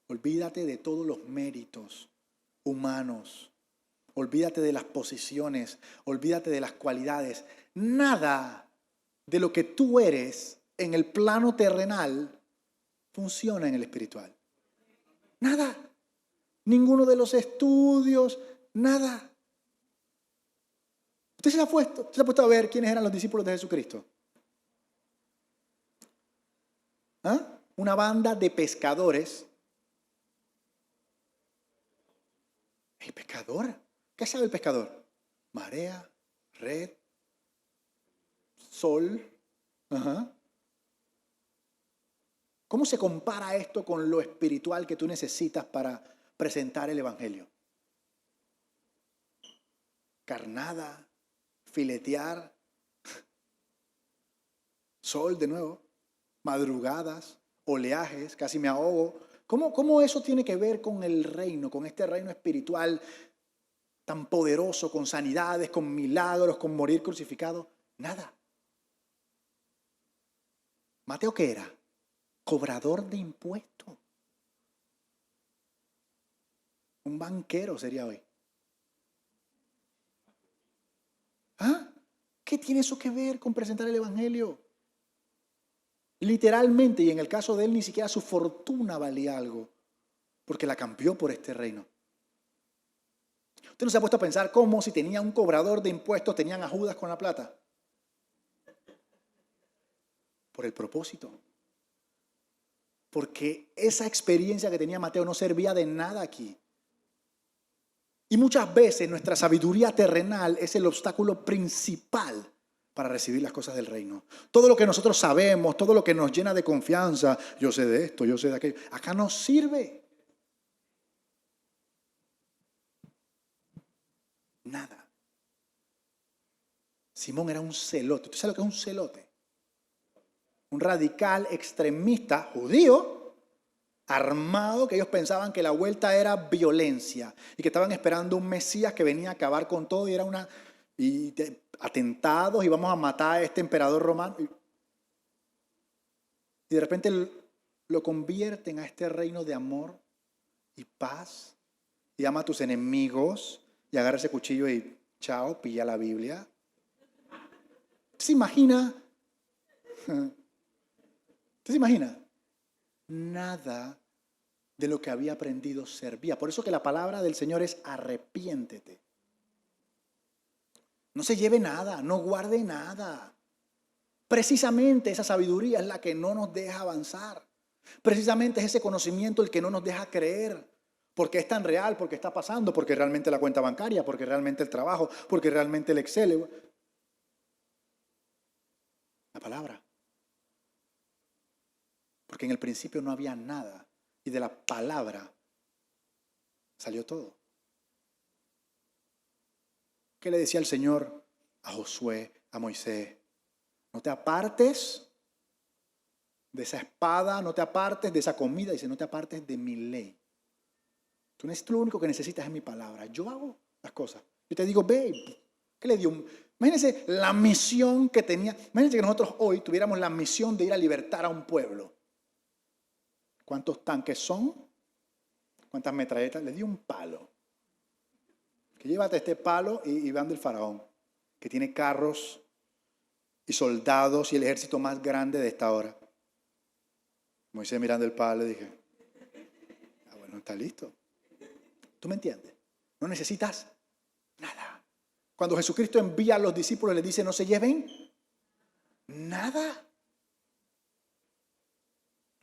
Olvídate de todos los méritos humanos. Olvídate de las posiciones. Olvídate de las cualidades. Nada de lo que tú eres en el plano terrenal funciona en el espiritual. Nada. Ninguno de los estudios, nada. ¿Usted se ha puesto a ver quiénes eran los discípulos de Jesucristo? ¿Ah? Una banda de pescadores. ¿El pescador? ¿Qué sabe el pescador? Marea, red, sol. Ajá. ¿Cómo se compara esto con lo espiritual que tú necesitas para presentar el evangelio? Carnada, filetear, sol de nuevo, madrugadas, oleajes, casi me ahogo. ¿Cómo eso tiene que ver con el reino, con este reino espiritual tan poderoso, con sanidades, con milagros, con morir crucificado? Nada. ¿Mateo qué era? Cobrador de impuestos. Un banquero sería hoy. ¿Ah? ¿Qué tiene eso que ver con presentar el evangelio? Literalmente, y en el caso de él, ni siquiera su fortuna valía algo, porque la cambió por este reino. ¿Usted no se ha puesto a pensar cómo si tenía un cobrador de impuestos tenían a Judas con la plata? Por el propósito. Porque esa experiencia que tenía Mateo no servía de nada aquí. Y muchas veces nuestra sabiduría terrenal es el obstáculo principal para recibir las cosas del reino. Todo lo que nosotros sabemos, todo lo que nos llena de confianza, yo sé de esto, yo sé de aquello, acá no sirve. Nada. Simón era un celote. ¿Usted sabe lo que es un celote? Un radical extremista judío armado, que ellos pensaban que la vuelta era violencia y que estaban esperando un Mesías que venía a acabar con todo y era atentados y vamos a matar a este emperador romano. Y de repente lo convierten a este reino de amor y paz y ama a tus enemigos y agarra ese cuchillo y chao, pilla la Biblia. ¿Se imagina? ¿Usted se imagina? Nada de lo que había aprendido servía. Por eso que la palabra del Señor es arrepiéntete. No se lleve nada, no guarde nada. Precisamente esa sabiduría es la que no nos deja avanzar. Precisamente es ese conocimiento el que no nos deja creer. Porque es tan real, porque está pasando, porque realmente la cuenta bancaria, porque realmente el trabajo, porque realmente el Excel. La palabra. Porque en el principio no había nada y de la palabra salió todo. ¿Qué le decía el Señor a Josué, a Moisés? No te apartes de esa espada, no te apartes de esa comida, dice, no te apartes de mi ley. Tú lo único que necesitas es mi palabra. Yo hago las cosas. Yo te digo, ve, ¿qué le dio? Imagínense la misión que tenía. Imagínense que nosotros hoy tuviéramos la misión de ir a libertar a un pueblo. ¿Cuántos tanques son? ¿Cuántas metralletas? Le dio un palo. Que llévate este palo y van del faraón, que tiene carros y soldados y el ejército más grande de esta hora. Moisés mirando el palo dije, bueno, está listo. ¿Tú me entiendes? No necesitas nada. Cuando Jesucristo envía a los discípulos, les dice, no se lleven nada.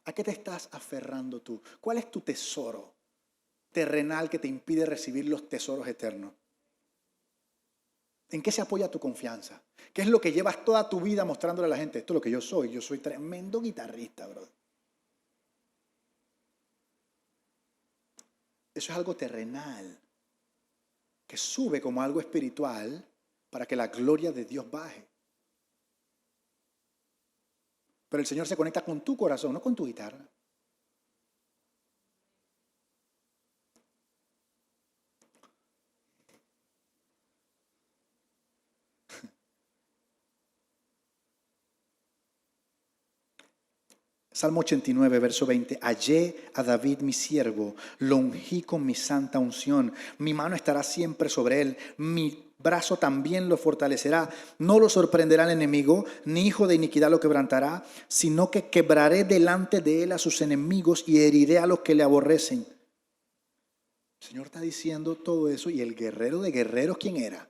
¿A qué te estás aferrando tú? ¿Cuál es tu tesoro terrenal que te impide recibir los tesoros eternos? ¿En qué se apoya tu confianza? ¿Qué es lo que llevas toda tu vida mostrándole a la gente? Esto es lo que yo soy. Yo soy tremendo guitarrista, brother. Eso es algo terrenal, que sube como algo espiritual para que la gloria de Dios baje. Pero el Señor se conecta con tu corazón, no con tu guitarra. Salmo 89, verso 20. Hallé a David mi siervo, lo ungí con mi santa unción. Mi mano estará siempre sobre él, mi brazo también lo fortalecerá. No lo sorprenderá el enemigo, ni hijo de iniquidad lo quebrantará, sino que quebraré delante de él a sus enemigos y heriré a los que le aborrecen. El Señor está diciendo todo eso, y el guerrero de guerreros, ¿quién era?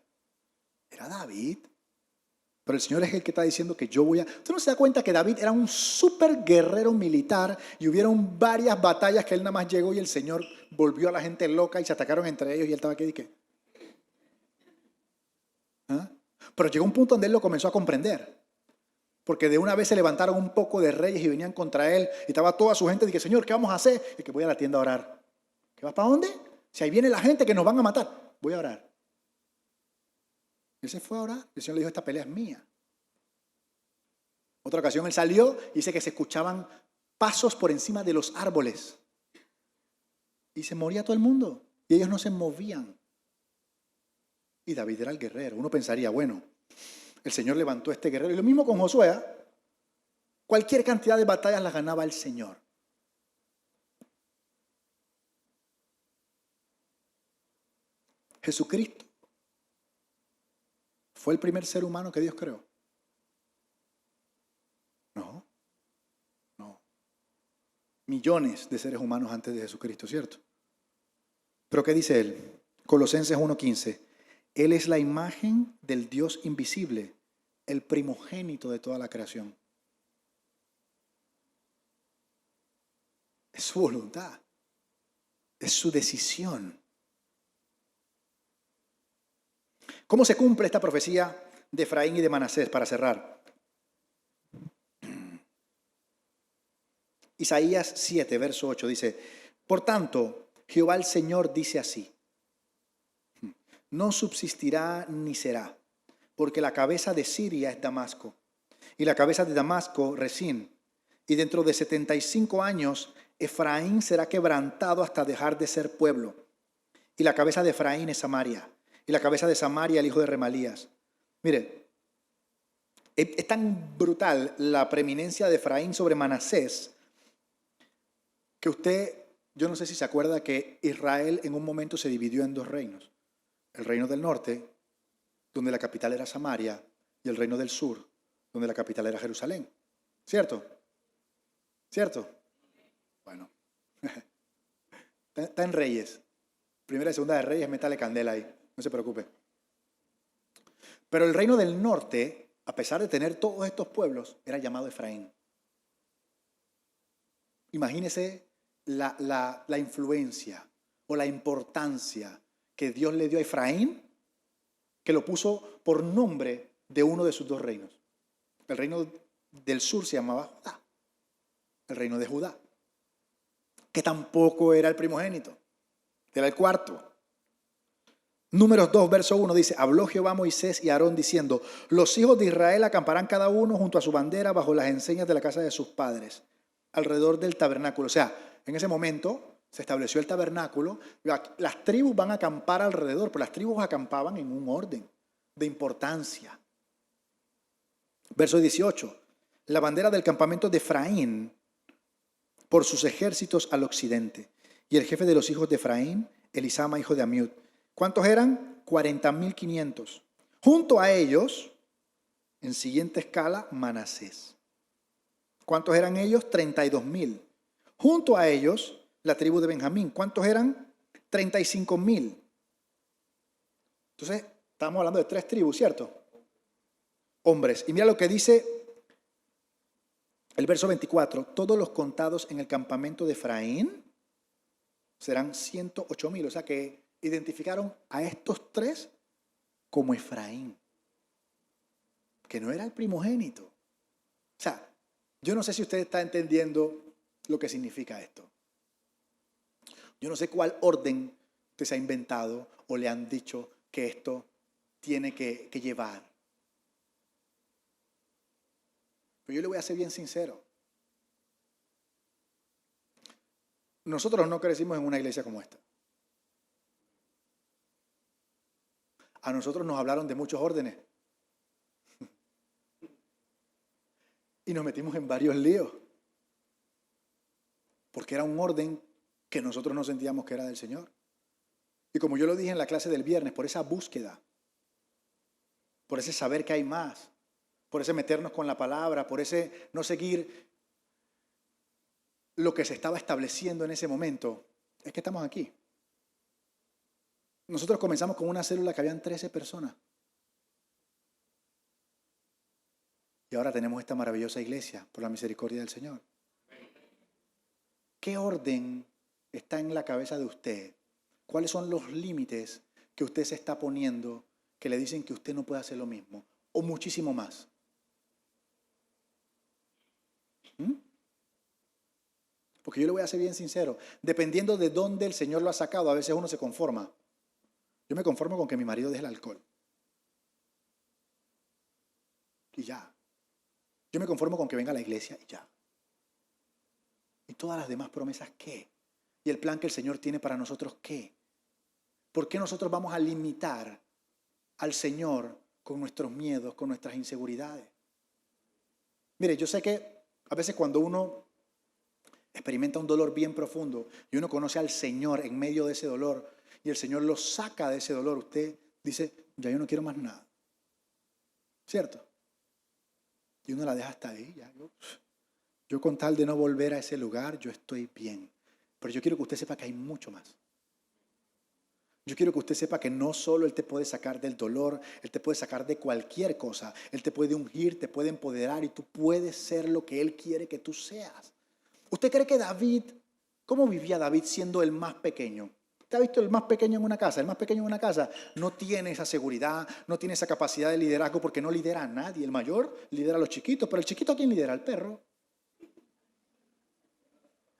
Era David. Pero el Señor es el que está diciendo que yo voy a... ¿Usted no se da cuenta que David era un súper guerrero militar y hubieron varias batallas que él nada más llegó y el Señor volvió a la gente loca y se atacaron entre ellos y él estaba aquí y qué? ¿Ah? Pero llegó un punto donde él lo comenzó a comprender. Porque de una vez se levantaron un poco de reyes y venían contra él y estaba toda su gente y dije, Señor, ¿qué vamos a hacer? Y que voy a la tienda a orar. ¿Qué vas para dónde? Si ahí viene la gente que nos van a matar, voy a orar. Él se fue a orar. El Señor le dijo, esta pelea es mía. Otra ocasión él salió y dice que se escuchaban pasos por encima de los árboles. Y se moría todo el mundo. Y ellos no se movían. Y David era el guerrero. Uno pensaría, bueno, el Señor levantó a este guerrero. Y lo mismo con Josué. Cualquier cantidad de batallas las ganaba el Señor. Jesucristo fue el primer ser humano que Dios creó. No. Millones de seres humanos antes de Jesucristo, ¿cierto? Pero ¿qué dice él? Colosenses 1:15. Él es la imagen del Dios invisible, el primogénito de toda la creación. Es su voluntad. Es su decisión. ¿Cómo se cumple esta profecía de Efraín y de Manasés para cerrar? Isaías 7, verso 8 dice, por tanto, Jehová el Señor dice así, no subsistirá ni será, porque la cabeza de Siria es Damasco, y la cabeza de Damasco, Resín, y dentro de 75 años, Efraín será quebrantado hasta dejar de ser pueblo, y la cabeza de Efraín es Samaria, y la cabeza de Samaria el hijo de Remalías. Mire, es tan brutal la preeminencia de Efraín sobre Manasés, que usted, yo no sé si se acuerda que Israel en un momento se dividió en dos reinos. El reino del norte, donde la capital era Samaria, y el reino del sur, donde la capital era Jerusalén. ¿Cierto? ¿Cierto? Bueno. Está en Reyes. Primera y segunda de Reyes, métale candela ahí. No se preocupe. Pero el reino del norte, a pesar de tener todos estos pueblos, era llamado Efraín. Imagínese la influencia o la importancia que Dios le dio a Efraín, que lo puso por nombre de uno de sus dos reinos. El reino del sur se llamaba Judá, el reino de Judá, que tampoco era el primogénito, era el cuarto. Números 2, verso 1 dice, habló Jehová a Moisés y a Aarón diciendo, los hijos de Israel acamparán cada uno junto a su bandera bajo las enseñas de la casa de sus padres, alrededor del tabernáculo. O sea, en ese momento se estableció el tabernáculo, las tribus van a acampar alrededor, pero las tribus acampaban en un orden de importancia. Verso 18, la bandera del campamento de Efraín por sus ejércitos al occidente, y el jefe de los hijos de Efraín, Elisama, hijo de Amiud. ¿Cuántos eran? 40,500. Junto a ellos, en siguiente escala, Manasés. ¿Cuántos eran ellos? 32,000. Junto a ellos, la tribu de Benjamín. ¿Cuántos eran? 35,000. Entonces, estamos hablando de 3 tribus, ¿cierto? Hombres. Y mira lo que dice el verso 24. Todos los contados en el campamento de Efraín serán 108,000. O sea que identificaron a estos 3 como Efraín, que no era el primogénito. O sea, yo no sé si usted está entendiendo lo que significa esto. Yo no sé cuál orden usted se ha inventado o le han dicho que esto tiene que llevar. Pero yo le voy a ser bien sincero. Nosotros no crecimos en una iglesia como esta. A nosotros nos hablaron de muchos órdenes. Y nos metimos en varios líos. porque era un orden que nosotros no sentíamos que era del Señor. Y como yo lo dije en la clase del viernes, por esa búsqueda, por ese saber que hay más, por ese meternos con la palabra, por ese no seguir lo que se estaba estableciendo en ese momento, es que estamos aquí. Nosotros comenzamos con una célula que habían 13 personas. Y ahora tenemos esta maravillosa iglesia por la misericordia del Señor. ¿Qué orden está en la cabeza de usted? ¿Cuáles son los límites que usted se está poniendo que le dicen que usted no puede hacer lo mismo o muchísimo más? Porque yo le voy a ser bien sincero, dependiendo de dónde el Señor lo ha sacado, a veces uno se conforma. Yo me conformo con que mi marido deje el alcohol. Y ya. Yo me conformo con que venga a la iglesia y ya. ¿Y todas las demás promesas qué? ¿Y el plan que el Señor tiene para nosotros qué? ¿Por qué nosotros vamos a limitar al Señor con nuestros miedos, con nuestras inseguridades? Mire, yo sé que a veces cuando uno experimenta un dolor bien profundo y uno conoce al Señor en medio de ese dolor y el Señor lo saca de ese dolor, usted dice, ya yo no quiero más nada. ¿Cierto? Y uno la deja hasta ahí. Ya, yo con tal de no volver a ese lugar, yo estoy bien. Pero yo quiero que usted sepa que hay mucho más. Yo quiero que usted sepa que no solo Él te puede sacar del dolor, Él te puede sacar de cualquier cosa. Él te puede ungir, te puede empoderar y tú puedes ser lo que Él quiere que tú seas. ¿Usted cree que David, cómo vivía David siendo el más pequeño? ¿Usted ha visto el más pequeño en una casa? El más pequeño en una casa no tiene esa seguridad, no tiene esa capacidad de liderazgo porque no lidera a nadie. El mayor lidera a los chiquitos, pero el chiquito ¿a quién lidera? Al perro.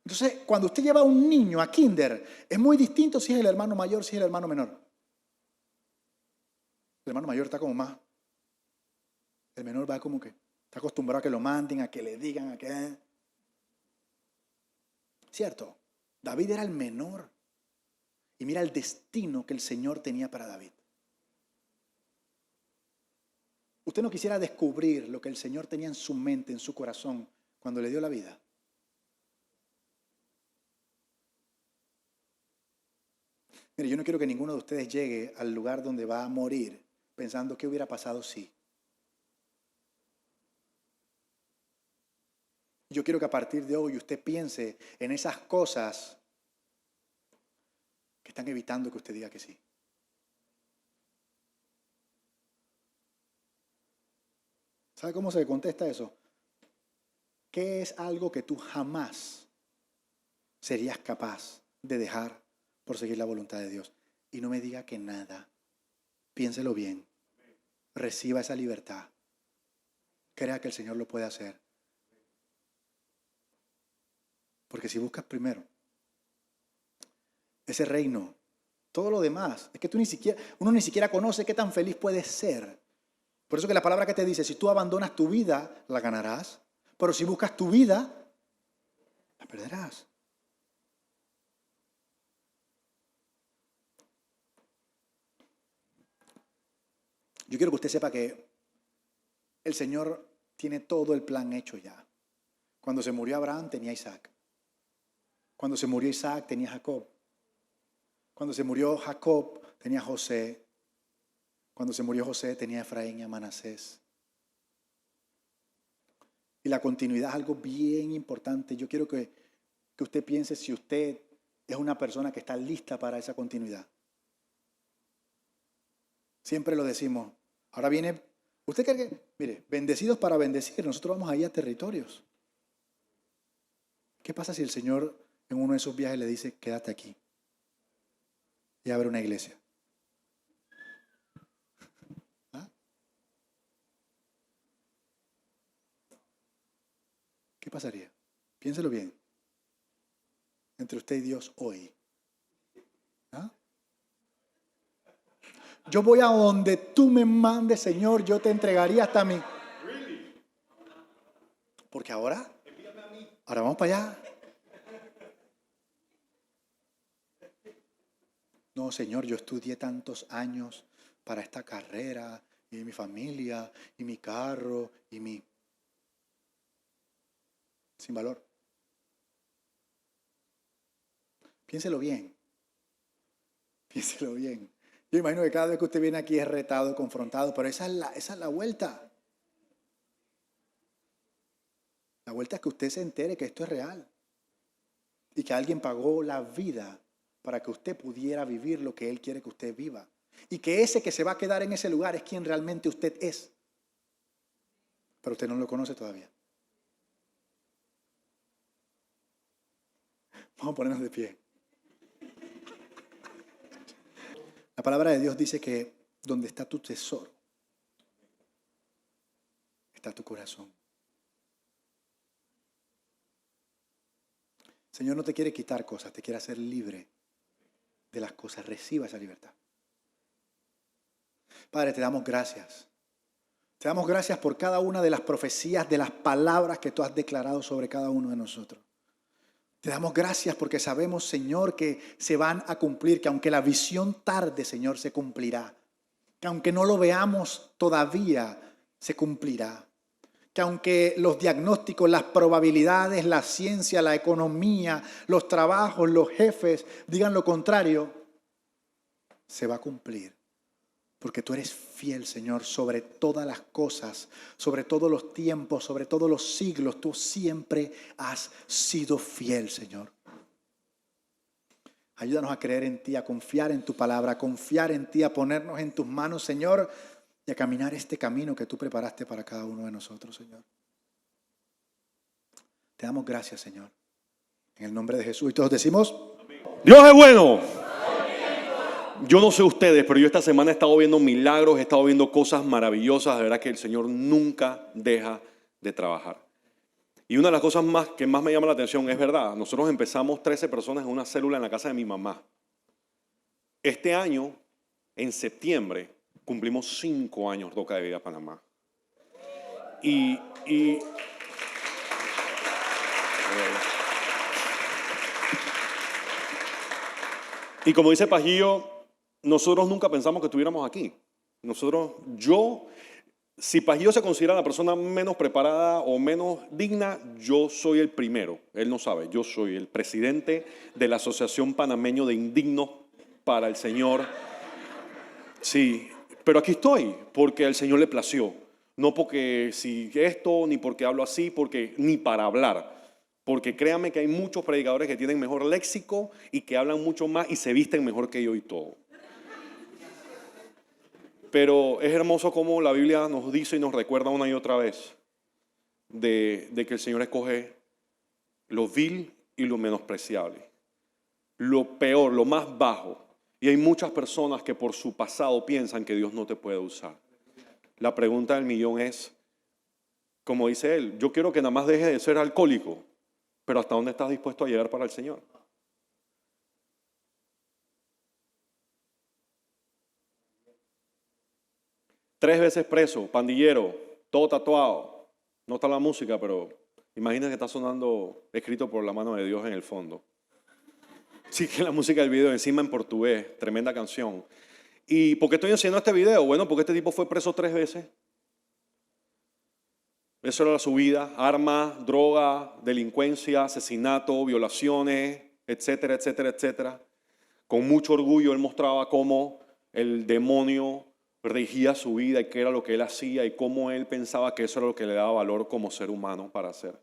Entonces, cuando usted lleva a un niño a kinder, es muy distinto si es el hermano mayor, si es el hermano menor. El hermano mayor está como más. El menor va como que está acostumbrado a que lo manden, a que le digan, a que... ¿Cierto? David era el menor. Y mira el destino que el Señor tenía para David. ¿Usted no quisiera descubrir lo que el Señor tenía en su mente, en su corazón, cuando le dio la vida? Mire, yo no quiero que ninguno de ustedes llegue al lugar donde va a morir pensando qué hubiera pasado si. Yo quiero que a partir de hoy usted piense en esas cosas que están evitando que usted diga que sí. ¿Sabe cómo se contesta eso? ¿Qué es algo que tú jamás serías capaz de dejar por seguir la voluntad de Dios? Y no me diga que nada. Piénselo bien. Reciba esa libertad. Crea que el Señor lo puede hacer. Porque si buscas primero ese reino, todo lo demás, es que uno ni siquiera conoce qué tan feliz puedes ser. Por eso que la palabra que te dice, si tú abandonas tu vida, la ganarás. Pero si buscas tu vida, la perderás. Yo quiero que usted sepa que el Señor tiene todo el plan hecho ya. Cuando se murió Abraham tenía Isaac. Cuando se murió Isaac tenía Jacob. Cuando se murió Jacob tenía José. Cuando se murió José tenía Efraín y a Manasés. Y la continuidad es algo bien importante. Yo quiero que usted piense si usted es una persona que está lista para esa continuidad. Siempre lo decimos. Ahora viene, usted cree que, mire, bendecidos para bendecir, nosotros vamos ahí a territorios. ¿Qué pasa si el Señor en uno de esos viajes le dice, quédate aquí y abre una iglesia? ¿Ah? ¿Qué pasaría? Piénselo bien. Entre usted y Dios hoy. ¿Ah? Yo voy a donde tú me mandes, Señor, yo te entregaría hasta mí. Porque ahora vamos para allá. No, Señor, yo estudié tantos años para esta carrera, y mi familia, y mi carro, y mi... Sin valor. Piénselo bien. Piénselo bien. Yo imagino que cada vez que usted viene aquí es retado, confrontado, pero esa es la vuelta. La vuelta es que usted se entere que esto es real y que alguien pagó la vida para que usted pudiera vivir lo que Él quiere que usted viva. Y que ese que se va a quedar en ese lugar es quien realmente usted es. Pero usted no lo conoce todavía. Vamos a ponernos de pie. La palabra de Dios dice que donde está tu tesoro, está tu corazón. El Señor no te quiere quitar cosas, te quiere hacer libre de las cosas. Reciba esa libertad. Padre, te damos gracias. Te damos gracias por cada una de las profecías, de las palabras que tú has declarado sobre cada uno de nosotros. Te damos gracias porque sabemos, Señor, que se van a cumplir, que aunque la visión tarde, Señor, se cumplirá. Que aunque no lo veamos todavía, se cumplirá. Que aunque los diagnósticos, las probabilidades, la ciencia, la economía, los trabajos, los jefes digan lo contrario, se va a cumplir. Porque tú eres fiel, Señor, sobre todas las cosas, sobre todos los tiempos, sobre todos los siglos. Tú siempre has sido fiel, Señor. Ayúdanos a creer en ti, a confiar en tu palabra, a confiar en ti, a ponernos en tus manos, Señor, y a caminar este camino que tú preparaste para cada uno de nosotros, Señor. Te damos gracias, Señor. En el nombre de Jesús. Y todos decimos: Dios es bueno. Yo no sé ustedes, pero yo esta semana he estado viendo milagros, he estado viendo cosas maravillosas. De verdad que el Señor nunca deja de trabajar. Y una de las cosas que más me llama la atención es verdad. Nosotros empezamos 13 personas en una célula en la casa de mi mamá. Este año, en septiembre, cumplimos 5 años Roca de Vida Panamá. Y como dice Pajillo, nosotros nunca pensamos que estuviéramos aquí. Si Pajillo se considera la persona menos preparada o menos digna, yo soy el primero. Él no sabe, yo soy el presidente de la Asociación Panameño de Indignos para el Señor. Sí, pero aquí estoy porque al Señor le plació. No porque si esto, ni porque hablo así, ni para hablar. Porque créanme que hay muchos predicadores que tienen mejor léxico y que hablan mucho más y se visten mejor que yo y todo. Pero es hermoso cómo la Biblia nos dice y nos recuerda una y otra vez de que el Señor escoge lo vil y lo menospreciable, lo peor, lo más bajo. Y hay muchas personas que por su pasado piensan que Dios no te puede usar. La pregunta del millón es, como dice él, yo quiero que nada más deje de ser alcohólico, pero ¿hasta dónde estás dispuesto a llegar para el Señor? Tres veces preso, pandillero, todo tatuado. No está la música, pero imagina que está sonando escrito por la mano de Dios en el fondo. Sí, que la música del video encima en portugués, tremenda canción. ¿Y por qué estoy enseñando este video? Bueno, porque este tipo fue preso 3 veces. Eso era su vida: armas, droga, delincuencia, asesinato, violaciones, etcétera, etcétera, etcétera. Con mucho orgullo él mostraba cómo el demonio regía su vida y qué era lo que él hacía y cómo él pensaba que eso era lo que le daba valor como ser humano para hacer.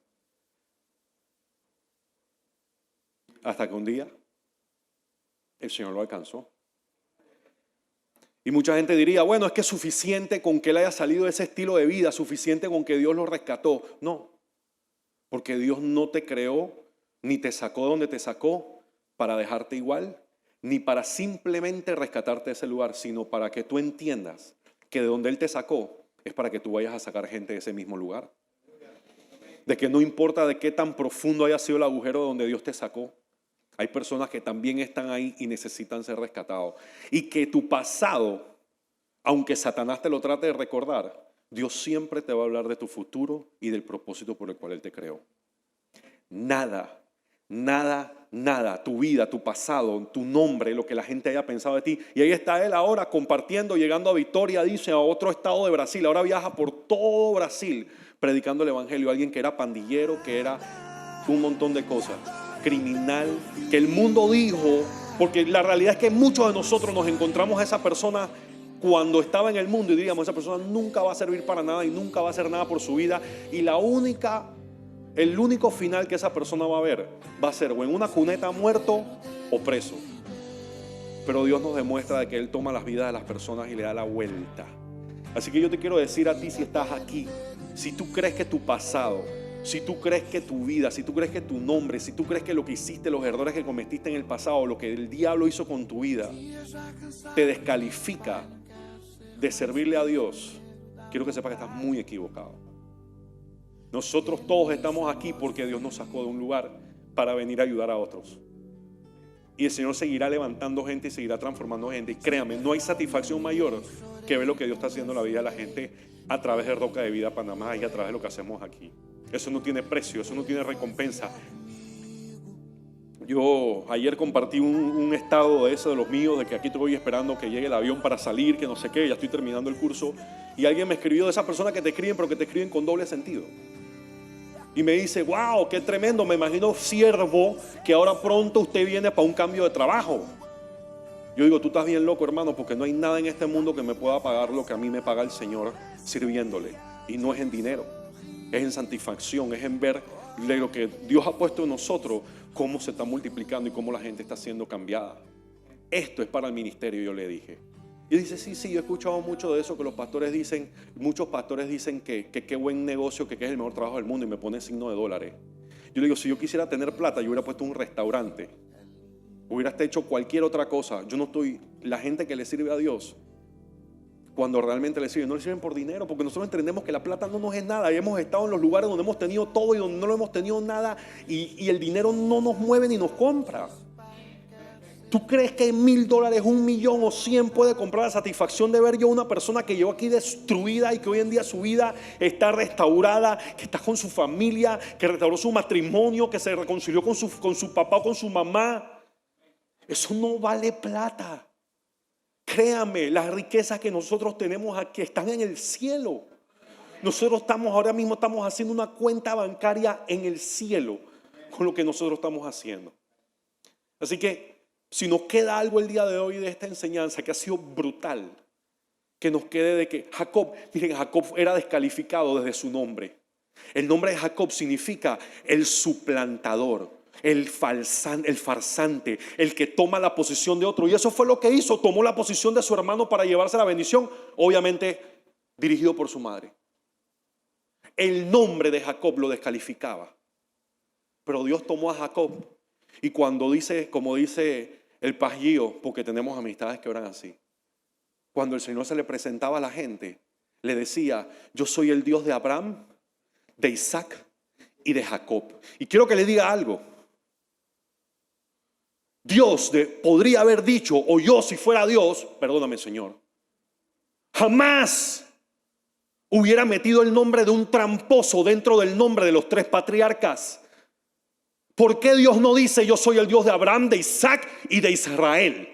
Hasta que un día el Señor lo alcanzó. Y mucha gente diría, bueno, es que es suficiente con que él haya salido de ese estilo de vida, suficiente con que Dios lo rescató. No, porque Dios no te creó ni te sacó de donde te sacó para dejarte igual, ni para simplemente rescatarte de ese lugar, sino para que tú entiendas que de donde Él te sacó es para que tú vayas a sacar gente de ese mismo lugar. De que no importa de qué tan profundo haya sido el agujero donde Dios te sacó, hay personas que también están ahí y necesitan ser rescatados. Y que tu pasado, aunque Satanás te lo trate de recordar, Dios siempre te va a hablar de tu futuro y del propósito por el cual Él te creó. Nada, tu vida, tu pasado, tu nombre, lo que la gente haya pensado de ti. Y ahí está él ahora compartiendo, llegando a Vitória, dice, a otro estado de Brasil. Ahora viaja por todo Brasil predicando el evangelio. Alguien que era pandillero, que era un montón de cosas, criminal que el mundo dijo, porque la realidad es que muchos de nosotros nos encontramos a esa persona cuando estaba en el mundo y diríamos, esa persona nunca va a servir para nada y nunca va a hacer nada por su vida, y el único final que esa persona va a ver va a ser o en una cuneta muerto o preso. Pero Dios nos demuestra de que Él toma las vidas de las personas y le da la vuelta. Así que yo te quiero decir a ti, si estás aquí, si tú crees que tu pasado, si tú crees que tu vida, si tú crees que tu nombre, si tú crees que lo que hiciste, los errores que cometiste en el pasado, lo que el diablo hizo con tu vida, te descalifica de servirle a Dios, quiero que sepas que estás muy equivocado. Nosotros todos estamos aquí porque Dios nos sacó de un lugar para venir a ayudar a otros. Y el Señor seguirá levantando gente y seguirá transformando gente. Y créame, no hay satisfacción mayor que ver lo que Dios está haciendo en la vida de la gente a través de Roca de Vida Panamá y a través de lo que hacemos aquí. Eso no tiene precio, eso no tiene recompensa. Yo ayer compartí un estado de eso de los míos, de que aquí estoy esperando que llegue el avión para salir, que no sé qué, ya estoy terminando el curso. Y alguien me escribió, de esas personas que te escriben, pero que te escriben con doble sentido. Y me dice, wow, qué tremendo, me imagino siervo que ahora pronto usted viene para un cambio de trabajo. Yo digo, tú estás bien loco, hermano, porque no hay nada en este mundo que me pueda pagar lo que a mí me paga el Señor sirviéndole. Y no es en dinero, es en satisfacción, es en ver lo que Dios ha puesto en nosotros, cómo se está multiplicando y cómo la gente está siendo cambiada. Esto es para el ministerio, yo le dije. Y dice, sí, yo he escuchado mucho de eso, que los pastores dicen, muchos pastores dicen que qué buen negocio, que es el mejor trabajo del mundo, y me ponen signo de dólares. Yo le digo, si yo quisiera tener plata, yo hubiera puesto un restaurante, hubiera hecho cualquier otra cosa. Yo no estoy, la gente que le sirve a Dios, cuando realmente le sirven, no le sirven por dinero, porque nosotros entendemos que la plata no nos es nada, y hemos estado en los lugares donde hemos tenido todo y donde no lo hemos tenido nada, y el dinero no nos mueve ni nos compra. ¿Tú crees que $1,000, $1,000,000 o 100 puede comprar la satisfacción de ver yo a una persona que llegó aquí destruida y que hoy en día su vida está restaurada, que está con su familia, que restauró su matrimonio, que se reconcilió con su papá o con su mamá? Eso no vale plata. Créame, las riquezas que nosotros tenemos aquí están en el cielo. Nosotros ahora mismo estamos haciendo una cuenta bancaria en el cielo con lo que nosotros estamos haciendo. Así que si nos queda algo el día de hoy de esta enseñanza que ha sido brutal, que nos quede de que Jacob, miren, Jacob era descalificado desde su nombre. El nombre de Jacob significa el suplantador, el farsante, el que toma la posición de otro. Y eso fue lo que hizo, tomó la posición de su hermano para llevarse la bendición, obviamente dirigido por su madre. El nombre de Jacob lo descalificaba, pero Dios tomó a Jacob. Y cuando dice, como dice el Pagío, porque tenemos amistades que oran así, cuando el Señor se le presentaba a la gente, le decía, yo soy el Dios de Abraham, de Isaac y de Jacob. Y quiero que le diga algo. Dios podría haber dicho, o yo si fuera Dios, perdóname Señor, jamás hubiera metido el nombre de un tramposo dentro del nombre de los 3 patriarcas. ¿Por qué Dios no dice yo soy el Dios de Abraham, de Isaac y de Israel?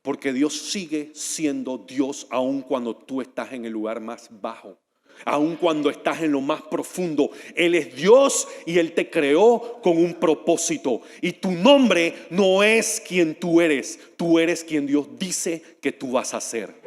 Porque Dios sigue siendo Dios aun cuando tú estás en el lugar más bajo, aun cuando estás en lo más profundo. Él es Dios y Él te creó con un propósito. Y tu nombre no es quien tú eres quien Dios dice que tú vas a ser.